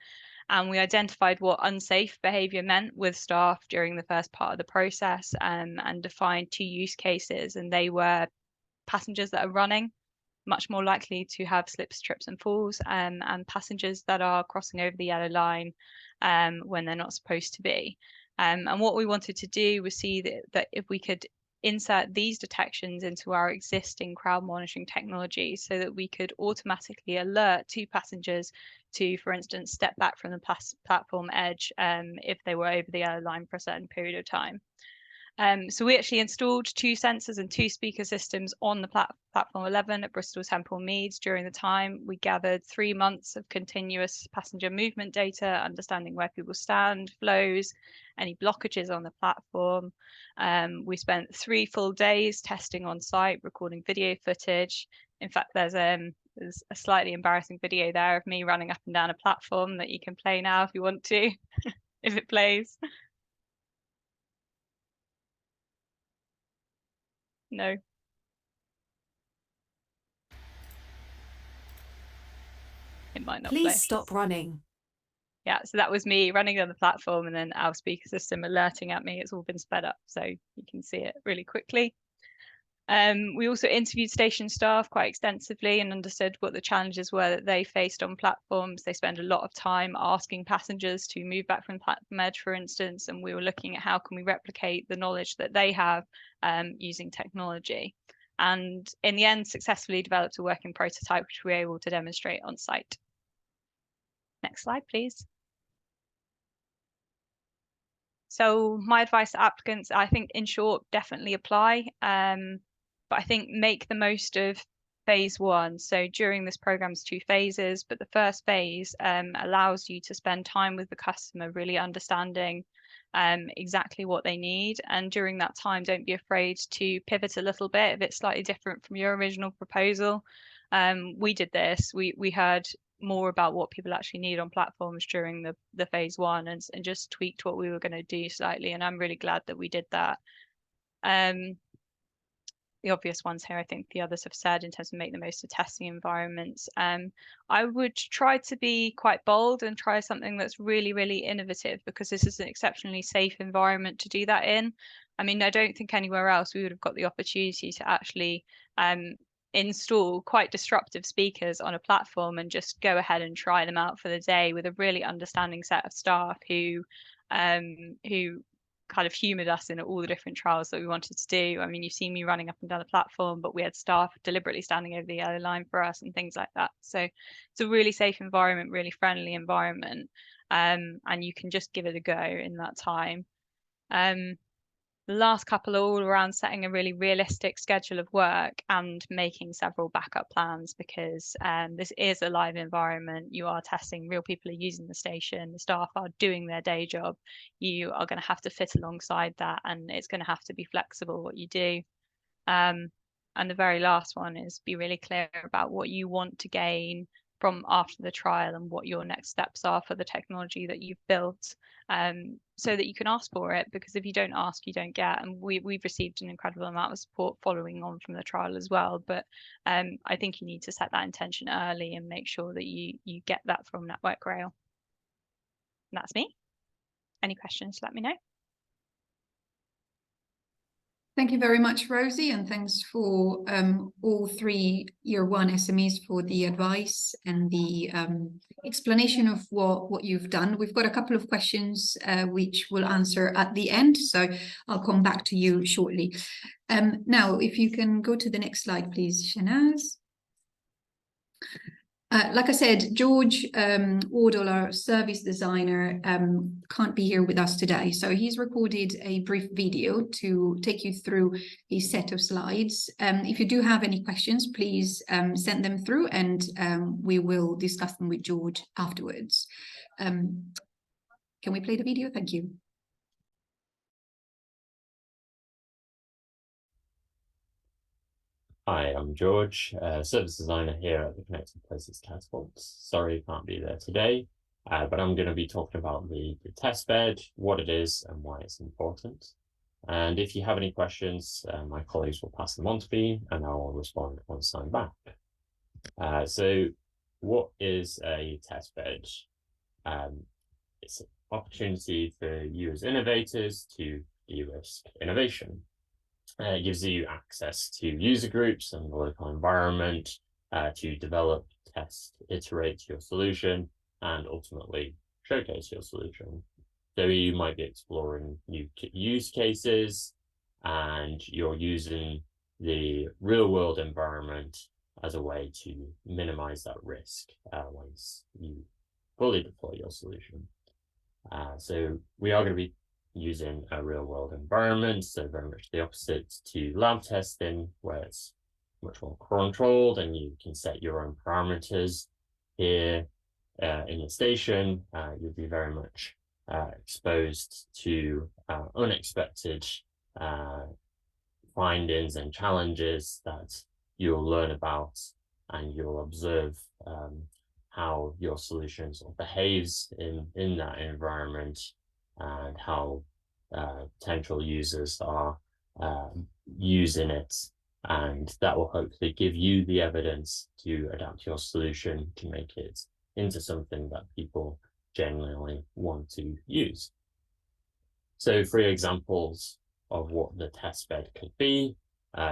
we identified what unsafe behaviour meant with staff during the first part of the process, and defined 2 use cases, and they were passengers that are running, much more likely to have slips, trips and falls, and passengers that are crossing over the yellow line when they're not supposed to be. And what we wanted to do was see that if we could insert these detections into our existing crowd monitoring technology, so that we could automatically alert 2 passengers to, for instance, step back from the platform edge if they were over the yellow line for a certain period of time. So we actually installed 2 sensors and 2 speaker systems on the platform 11 at Bristol Temple Meads. During the time, we gathered 3 months of continuous passenger movement data, understanding where people stand, flows, any blockages on the platform. We spent 3 full days testing on site, recording video footage. In fact, there's a slightly embarrassing video there of me running up and down a platform that you can play now if you want to, if it plays. No. It might not play. Please stop running. Yeah, so that was me running on the platform, and then our speaker system alerting at me. It's all been sped up, so you can see it really quickly. We also interviewed station staff quite extensively and understood what the challenges were that they faced on platforms. They spend a lot of time asking passengers to move back from Platform Edge, for instance, and we were looking at how can we replicate the knowledge that they have using technology. And in the end, successfully developed a working prototype, which we were able to demonstrate on site. Next slide, please. So my advice to applicants, I think in short, definitely apply. But I think make the most of phase 1. So during this program's 2 phases, but the first phase allows you to spend time with the customer, really understanding exactly what they need. And during that time, don't be afraid to pivot a little bit if it's slightly different from your original proposal. We did this. We heard more about what people actually need on platforms during the phase 1 and just tweaked what we were going to do slightly. And I'm really glad that we did that. The obvious ones here, I think the others have said in terms of make the most of testing environments. I would try to be quite bold and try something that's really, really innovative, because this is an exceptionally safe environment to do that in. I mean, I don't think anywhere else we would have got the opportunity to actually install quite disruptive speakers on a platform and just go ahead and try them out for the day with a really understanding set of staff who kind of humoured us in all the different trials that we wanted to do. I mean, you've seen me running up and down the platform, but we had staff deliberately standing over the yellow line for us and things like that. So it's a really safe environment, really friendly environment, and you can just give it a go in that time. The last couple are all around setting a really realistic schedule of work and making several backup plans, because this is a live environment. You are testing, real people are using the station, the staff are doing their day job. You are going to have to fit alongside that, and it's going to have to be flexible what you do. And the very last one is be really clear about what you want to gain from after the trial and what your next steps are for the technology that you've built, so that you can ask for it, because if you don't ask, you don't get. And we've received an incredible amount of support following on from the trial as well, but I think you need to set that intention early and make sure that you get that from Network Rail. And that's me. Any questions, let me know. Thank you very much, Rosie, and thanks for all 3 Year 1 SMEs for the advice and the explanation of what you've done. We've got a couple of questions which we'll answer at the end, so I'll come back to you shortly. Now, if you can go to the next slide, please, Shanaz. Like I said, George Wardle, our service designer, can't be here with us today. So he's recorded a brief video to take you through his set of slides. If you do have any questions, please send them through, and we will discuss them with George afterwards. Can we play the video? Thank you. Hi, I'm George, service designer here at the Connected Places Task Force. Sorry I can't be there today, but I'm going to be talking about the test bed, what it is and why it's important. And if you have any questions, my colleagues will pass them on to me and I will respond once I'm back. So what is a test bed? It's an opportunity for you as innovators to de-risk innovation. It gives you access to user groups and the local environment to develop, test, iterate your solution, and ultimately showcase your solution. So you might be exploring new use cases, and you're using the real-world environment as a way to minimize that risk once you fully deploy your solution. So we are going to be using a real world environment, so very much the opposite to lab testing, where it's much more controlled and you can set your own parameters. Here in the station, you'll be very much exposed to unexpected findings and challenges that you'll learn about, and you'll observe how your solution sort of behaves in that environment, and how potential users are using it, and that will hopefully give you the evidence to adapt your solution to make it into something that people genuinely want to use. So 3 examples of what the testbed could be.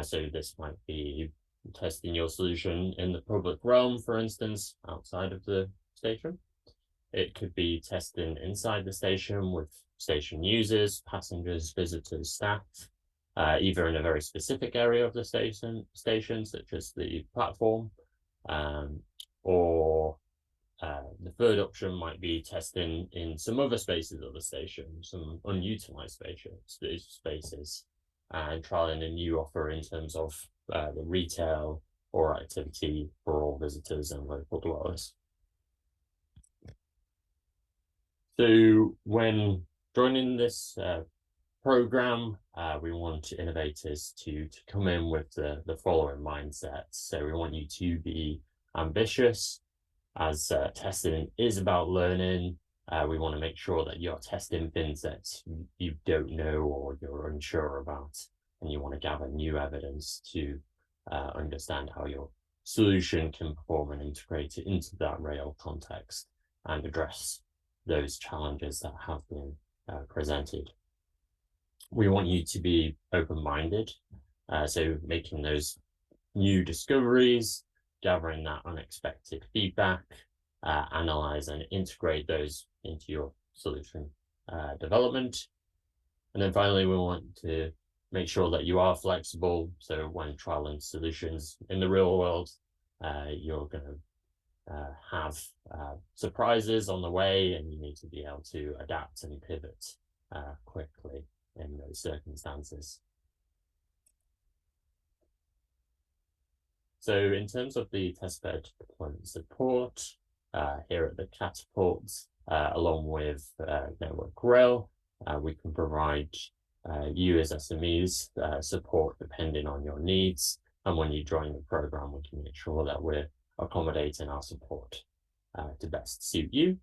So this might be testing your solution in the public realm, for instance, outside of the station. It could be testing inside the station with station users, passengers, visitors, staff, either in a very specific area of the station, such as the platform, or the third option might be testing in some other spaces of the station, some unutilized spaces, and trialing a new offer in terms of the retail or activity for all visitors and local dwellers. So when joining this program, we want innovators to come in with the following mindset. So we want you to be ambitious, as testing is about learning. We want to make sure that you're testing things that you don't know or you're unsure about, and you want to gather new evidence to understand how your solution can perform and integrate it into that real context and address those challenges that have been presented. We want you to be open-minded, so making those new discoveries, gathering that unexpected feedback, analyze and integrate those into your solution development. And then finally, we want to make sure that you are flexible. So when trialing solutions in the real world, you're going to have surprises on the way, and you need to be able to adapt and pivot quickly in those circumstances. So in terms of the testbed deployment support, here at the Catapult, along with Network Rail, we can provide you as SMEs support depending on your needs. And when you join the program, we can make sure that we're accommodating our support to best suit you.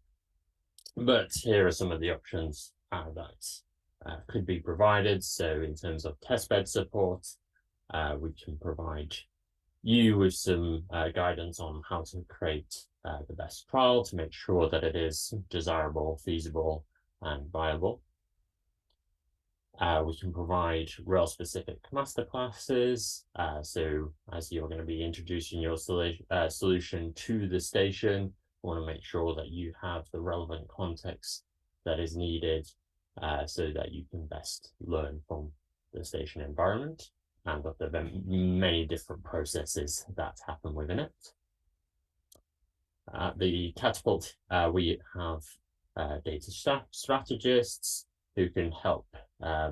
But here are some of the options that could be provided. So in terms of testbed support, we can provide you with some guidance on how to create the best trial to make sure that it is desirable, feasible, and viable. We can provide rail-specific masterclasses. So as you're going to be introducing your solution to the station, we want to make sure that you have the relevant context that is needed so that you can best learn from the station environment and of the many different processes that happen within it. At the Catapult, we have data strategists who can help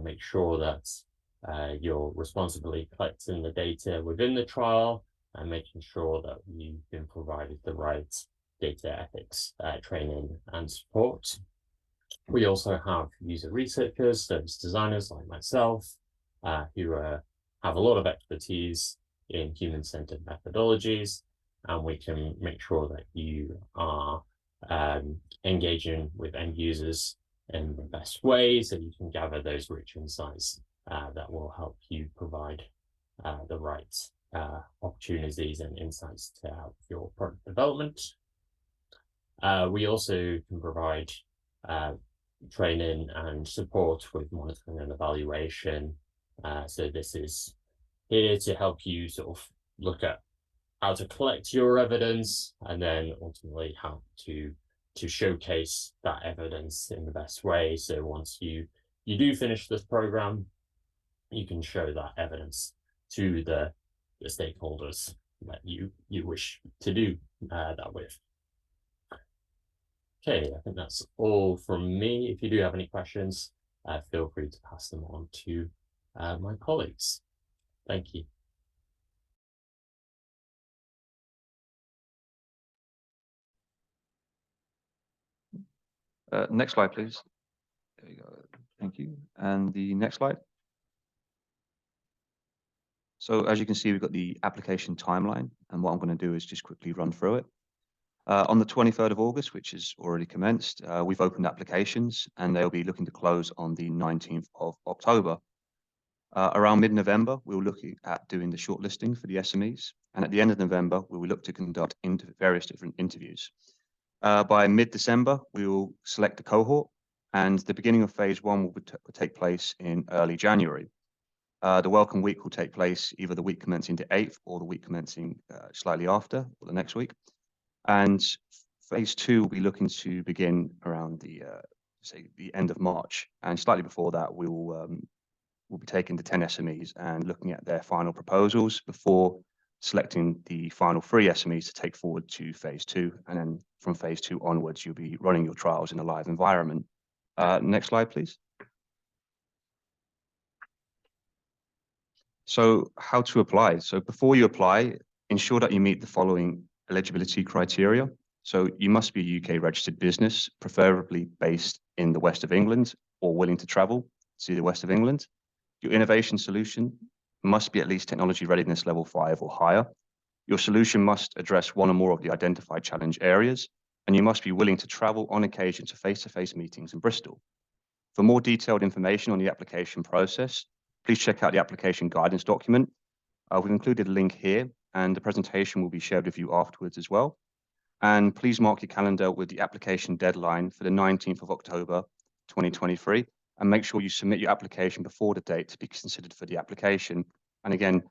make sure that you're responsibly collecting the data within the trial and making sure that you've been provided the right data ethics training and support. We also have user researchers, service designers like myself, who have a lot of expertise in human-centered methodologies, and we can make sure that you are engaging with end users in the best way so you can gather those rich insights that will help you provide the right opportunities and insights to help your product development. We also can provide training and support with monitoring and evaluation. So this is here to help you sort of look at how to collect your evidence and then ultimately how to showcase that evidence in the best way. So once you do finish this program, you can show that evidence to the stakeholders that you wish to do that with. Okay, I think that's all from me. If you do have any questions, feel free to pass them on to my colleagues. Thank you. Next slide, please. There we go. Thank you. And the next slide. So as you can see, we've got the application timeline, and what I'm going to do is just quickly run through it. On the 23rd of August, which has already commenced, we've opened applications, and they'll be looking to close on the 19th of October. Around mid-November, we'll look at doing the shortlisting for the SMEs, and at the end of November, we will look to conduct various different interviews. By mid-December, we will select a cohort, and the beginning of phase 1 will take place in early January. The welcome week will take place either the week commencing the 8th or the week commencing slightly after, or the next week. And phase 2 will be looking to begin around the end of March, and slightly before that, we'll be taking the 10 SMEs and looking at their final proposals before selecting the final 3 SMEs to take forward to phase 2, and then from phase 2 onwards, you'll be running your trials in a live environment. Next slide, please. So how to apply? So before you apply, ensure that you meet the following eligibility criteria. So you must be a UK registered business, preferably based in the West of England or willing to travel to the West of England. Your innovation solution must be at least technology readiness level 5 or higher. Your solution must address one or more of the identified challenge areas, and you must be willing to travel on occasion to face-to-face meetings in Bristol. For more detailed information on the application process, please check out the application guidance document. We've included a link here, and the presentation will be shared with you afterwards as well. And please mark your calendar with the application deadline for the 19th of October, 2023, and make sure you submit your application before the date to be considered for the application. And again,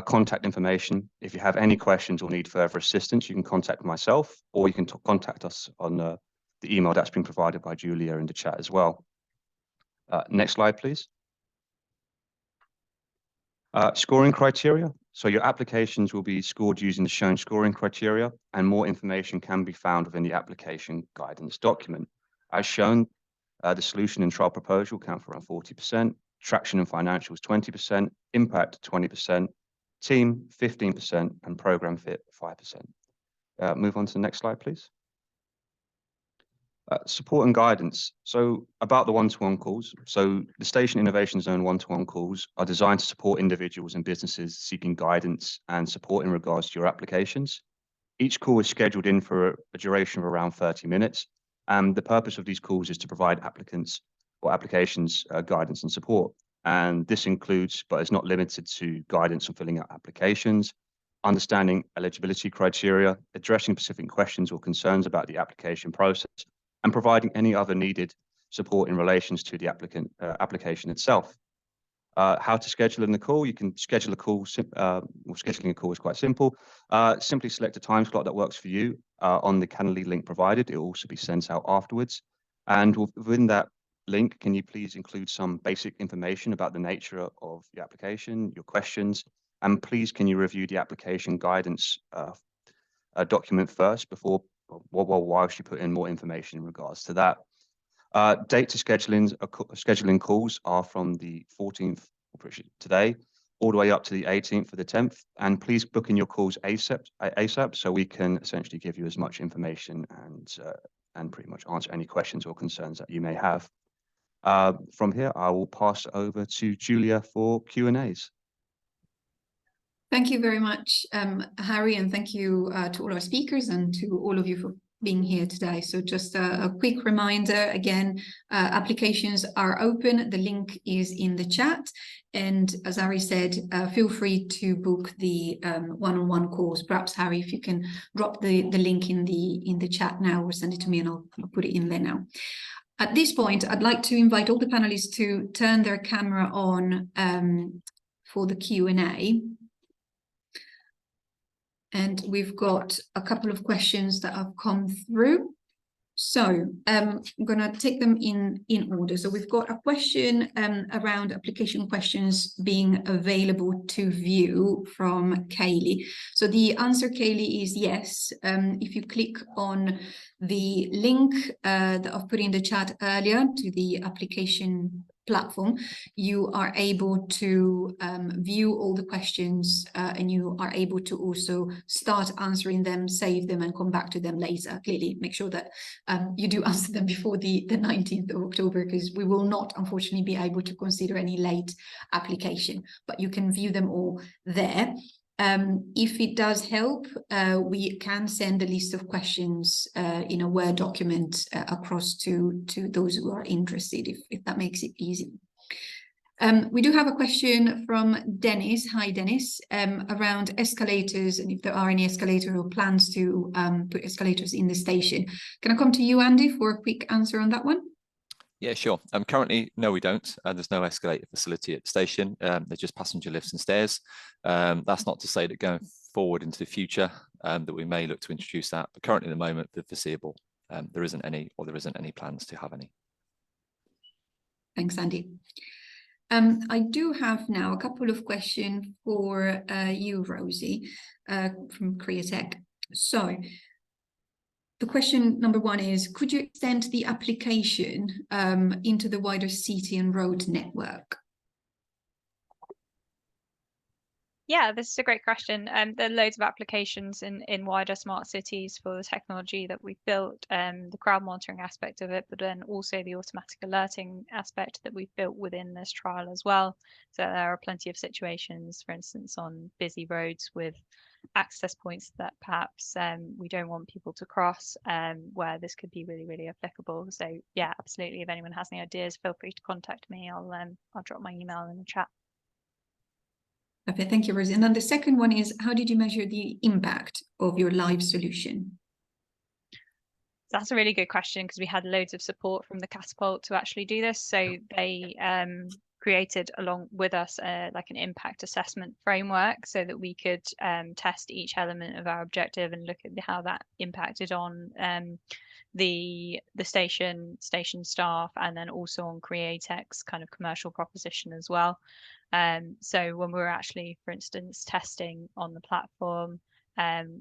contact information. If you have any questions or need further assistance, you can contact myself, or you can contact us on the email that's been provided by Julia in the chat as well. Next slide, please. Scoring criteria. So your applications will be scored using the shown scoring criteria, and more information can be found within the application guidance document. As shown, the solution and trial proposal count for around 40%, traction and financials 20%, impact 20%, team 15%, and program fit 5%. Move on to the next slide, please. Support and guidance. So about the one-to-one calls. So the Station Innovation Zone one-to-one calls are designed to support individuals and businesses seeking guidance and support in regards to your applications. Each call is scheduled in for a duration of around 30 minutes. And the purpose of these calls is to provide applicants or applications guidance and support. And this includes, but is not limited to, guidance on filling out applications, understanding eligibility criteria, addressing specific questions or concerns about the application process, and providing any other needed support in relations to the application itself. How to schedule in the call? You can schedule a call, scheduling a call is quite simple. Simply select a time slot that works for you on the Calendly link provided. It will also be sent out afterwards. And within that link, can you please include some basic information about the nature of the application, your questions, and please can you review the application guidance document first before whilst you put in more information in regards to that. Date to scheduling calls are from the 14th, today, all the way up to the 18th for the 10th. And please book in your calls ASAP so we can essentially give you as much information and pretty much answer any questions or concerns that you may have. From here, I will pass over to Julia for Q&As. Thank you very much, Harry, and thank you to all our speakers and to all of you for being here today. So just a quick reminder, again, applications are open. The link is in the chat. And as Harry said, feel free to book the one-on-one calls. Perhaps, Harry, if you can drop the link in the chat now or send it to me and I'll put it in there now. At this point, I'd like to invite all the panelists to turn their camera on for the Q&A. And we've got a couple of questions that have come through. So I'm going to take them in order. So we've got a question around application questions being available to view from Kaylee. So the answer, Kaylee, is yes. If you click on the link that I've put in the chat earlier to the application platform, you are able to view all the questions and you are able to also start answering them, save them, and come back to them later. Clearly, make sure that you do answer them before the 19th of October, because we will not, unfortunately, be able to consider any late application, but you can view them all there. If it does help, we can send a list of questions in a Word document across to those who are interested, if that makes it easy. We do have a question from Dennis. Hi, Dennis, around escalators, and if there are any escalator or plans to put escalators in the station. Can I come to you, Andy, for a quick answer on that one? Yeah, sure. Currently, no, we don't. There's no escalator facility at the station. They're just passenger lifts and stairs. That's not to say that going forward into the future that we may look to introduce that. But currently, at the moment, the foreseeable, there isn't any plans to have any. Thanks, Andy. I do have now a couple of questions for you, Rosie, from Createch. So, the question number one is, could you extend the application into the wider city and road network? Yeah, this is a great question. There are loads of applications in wider smart cities for the technology that we've built, the crowd monitoring aspect of it, but then also the automatic alerting aspect that we've built within this trial as well. So there are plenty of situations, for instance, on busy roads with access points that perhaps we don't want people to cross, where this could be really, really applicable. So yeah, absolutely. If anyone has any ideas, feel free to contact me. I'll drop my email in the chat. Okay, thank you, Rosie. And then the second one is, how did you measure the impact of your live solution? That's a really good question, because we had loads of support from the Catapult to actually do this. So they created along with us like an impact assessment framework so that we could test each element of our objective and look at how that impacted on the station staff, and then also on Createch's kind of commercial proposition as well. So when we were actually, for instance, testing on the platform,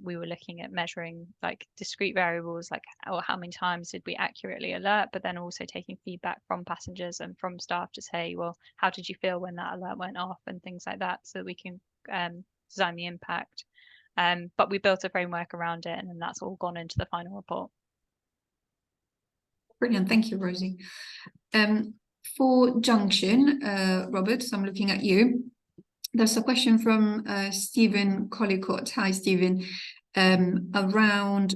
we were looking at measuring like discrete variables, like how many times did we accurately alert, but then also taking feedback from passengers and from staff to say, well, how did you feel when that alert went off, and things like that, so that we can design the impact. But we built a framework around it, and then that's all gone into the final report. Brilliant, thank you, Rosie. For Junction, Robert, so I'm looking at you. There's a question from Stephen Collicott. Hi, Stephen, around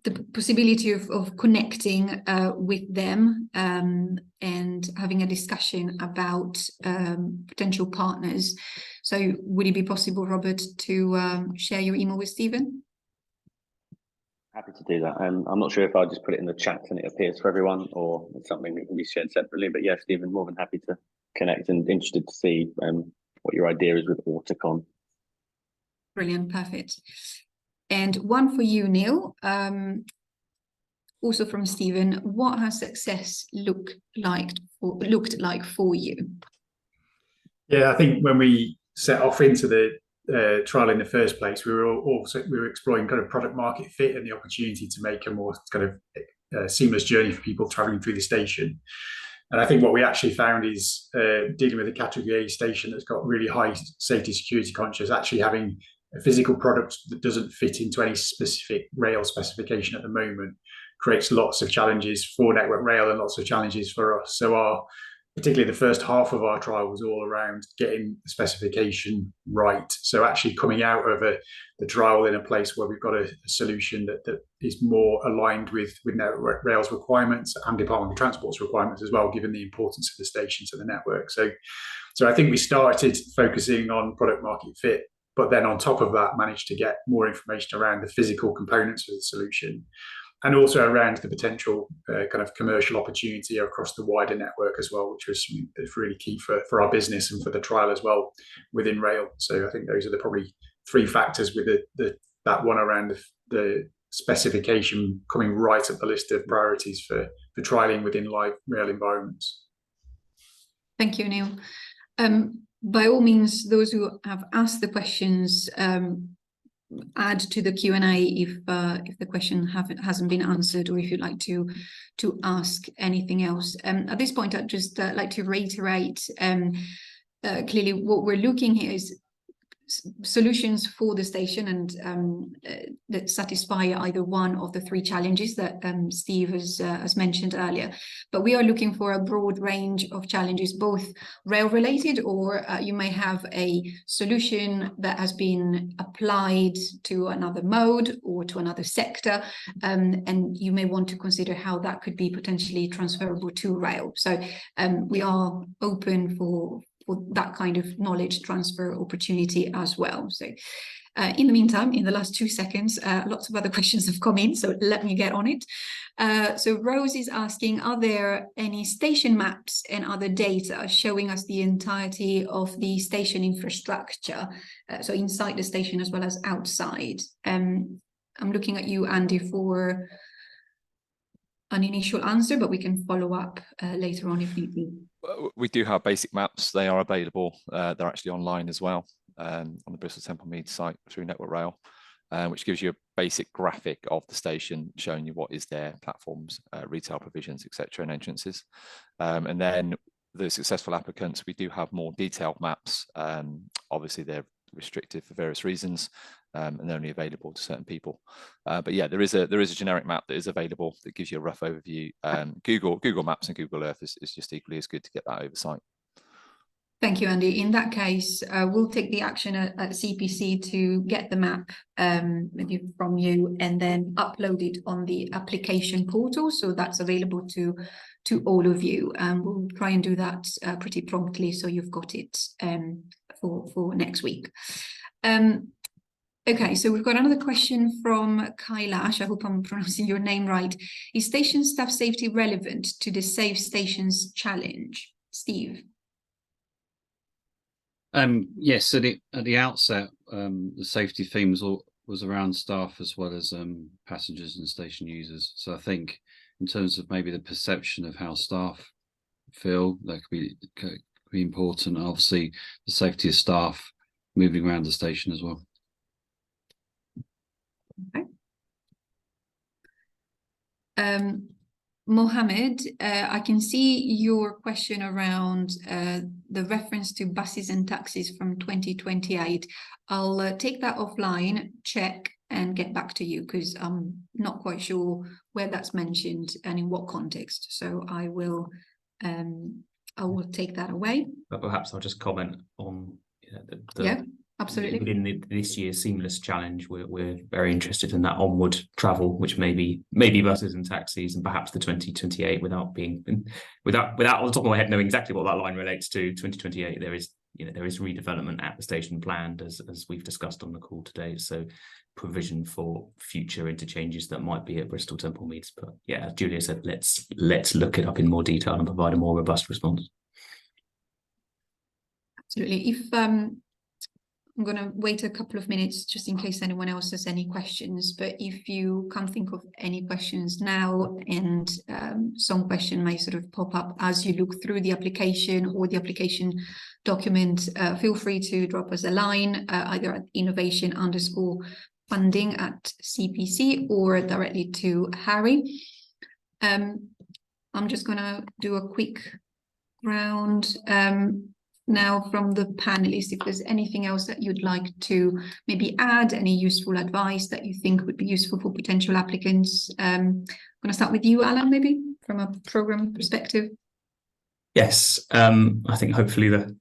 the possibility of connecting with them and having a discussion about potential partners. So would it be possible, Robert, to share your email with Stephen? Happy to do that. I'm not sure if I'll just put it in the chat and it appears for everyone, or it's something that can be shared separately. But yeah, Stephen, more than happy to connect, and interested to see what your idea is with AutoCon. Brilliant, perfect. And one for you, Neil, also from Stephen. What has success looked like for you? Yeah, I think when we set off into the trial in the first place, we were exploring kind of product market fit and the opportunity to make a more kind of seamless journey for people traveling through the station. And I think what we actually found is dealing with a category A station that's got really high safety security conscious, actually having a physical product that doesn't fit into any specific rail specification at the moment creates lots of challenges for Network Rail and lots of challenges for us. So particularly the first half of our trial was all around getting the specification right. So actually coming out of the trial in a place where we've got a solution that is more aligned with Network Rail's requirements and Department of Transport's requirements as well, given the importance of the station to the network. So I think we started focusing on product market fit, but then on top of that managed to get more information around the physical components of the solution, and also around the potential kind of commercial opportunity across the wider network as well, which was something that's really key for our business and for the trial as well within rail. So I think those are the probably three factors with that one around the specification coming right up the list of priorities for trialing within live rail environments. Thank you, Neil. By all means, those who have asked the questions, add to the Q&A if the question hasn't been answered, or if you'd like to ask anything else. At this point, I'd just like to reiterate clearly what we're looking here is solutions for the station and that satisfy either one of the three challenges that Steve has mentioned earlier. But we are looking for a broad range of challenges, both rail related, or you may have a solution that has been applied to another mode or to another sector, and you may want to consider how that could be potentially transferable to rail. So we are open for that kind of knowledge transfer opportunity as well. So in the meantime, in the last 2 seconds, lots of other questions have come in, so let me get on it. So Rose is asking, are there any station maps and other data showing us the entirety of the station infrastructure, so inside the station as well as outside? I'm looking at you, Andy, for an initial answer, but we can follow up later on if need be. We do have basic maps. They are available. They're actually online as well on the Bristol Temple Meads site through Network Rail, which gives you a basic graphic of the station showing you what is there, platforms, retail provisions, etc., and entrances. And then the successful applicants, we do have more detailed maps. Obviously, they're restricted for various reasons, and they're only available to certain people. But yeah, there is a generic map that is available that gives you a rough overview. Google Maps and Google Earth is just equally as good to get that oversight. Thank you, Andy. In that case, we'll take the action at CPC to get the map maybe from you and then upload it on the application portal, so that's available to all of you. We'll try and do that pretty promptly, so you've got it for next week. Okay, so we've got another question from Kailash. I hope I'm pronouncing your name right. Is station staff safety relevant to the Safe Stations Challenge? Steve? Yes, at the outset, the safety theme was around staff as well as passengers and station users. So I think in terms of maybe the perception of how staff feel, that could be important. Obviously, the safety of staff moving around the station as well. Okay. Mohammed, I can see your question around the reference to buses and taxis from 2028. I'll take that offline, check, and get back to you, because I'm not quite sure where that's mentioned and in what context. So I will take that away. But perhaps I'll just comment on yeah. Absolutely. Within this year's Seamless Challenge, we're very interested in that onward travel, which may be buses and taxis, and perhaps the 2028 without on the top of my head knowing exactly what that line relates to. 2028, there is redevelopment at the station planned, as we've discussed on the call today. So provision for future interchanges that might be at Bristol Temple Meads. But yeah, as Julia said, let's look it up in more detail and provide a more robust response. Absolutely. If I'm going to wait a couple of minutes just in case anyone else has any questions, but if you can't think of any questions now, and some question may sort of pop up as you look through the application or the application document, feel free to drop us a line either at innovation_funding@CPC or directly to Harry. I'm just going to do a quick round now from the panelists, if there's anything else that you'd like to maybe add, any useful advice that you think would be useful for potential applicants. I'm going to start with you, Alan, maybe from a program perspective. Yes, I think hopefully the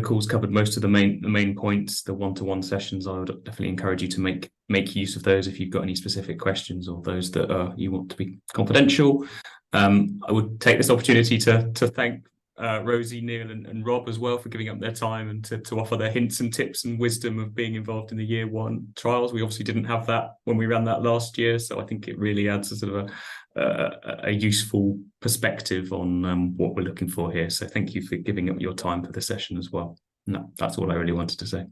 call's covered most of the main points. The one-to-one sessions, I would definitely encourage you to make use of those if you've got any specific questions or those that you want to be confidential. I would take this opportunity to thank Rosie, Neil and Rob as well for giving up their time and to offer their hints and tips and wisdom of being involved in the year one trials. We obviously didn't have that when we ran that last year, so I think it really adds a sort of a useful perspective on what we're looking for here. So thank you for giving up your time for the session as well. No, that's all I really wanted to say.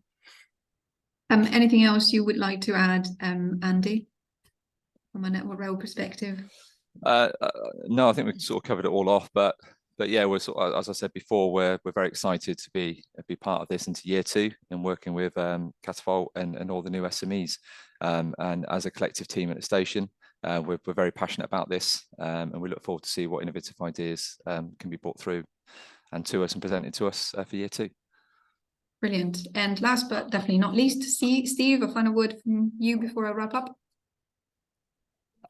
Anything else you would like to add, Andy, from a Network Rail perspective? No, I think we've sort of covered it all off, but but yeah, we're sort of, as I said before, we're very excited to be part of this into year 2 and working with Catapult and all the new SMEs. And as a collective team at the station, we're very passionate about this, and we look forward to see what innovative ideas can be brought through and to us and presented to us for year 2. Brilliant. And last but definitely not least, Steve, a final word from you before I wrap up.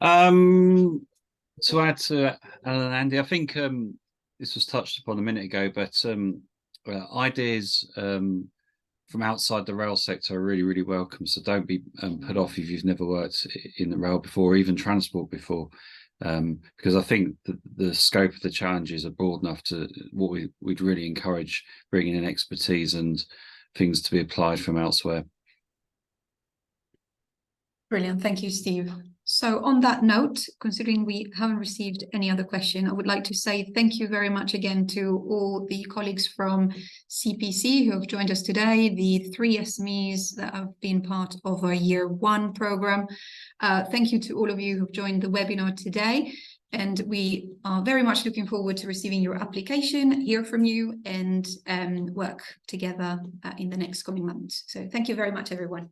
To add to Alan and Andy, I think this was touched upon a minute ago, but ideas from outside the rail sector are really, really welcome. So don't be put off if you've never worked in the rail before, or even transport before, because I think the scope of the challenges are broad enough to what we'd really encourage bringing in expertise and things to be applied from elsewhere. Brilliant. Thank you, Steve. So on that note, considering we haven't received any other question, I would like to say thank you very much again to all the colleagues from CPC who have joined us today, the 3 SMEs that have been part of our year 1 program. Thank you to all of you who've joined the webinar today. And we are very much looking forward to receiving your application, hear from you, and work together in the next coming months. So thank you very much, everyone.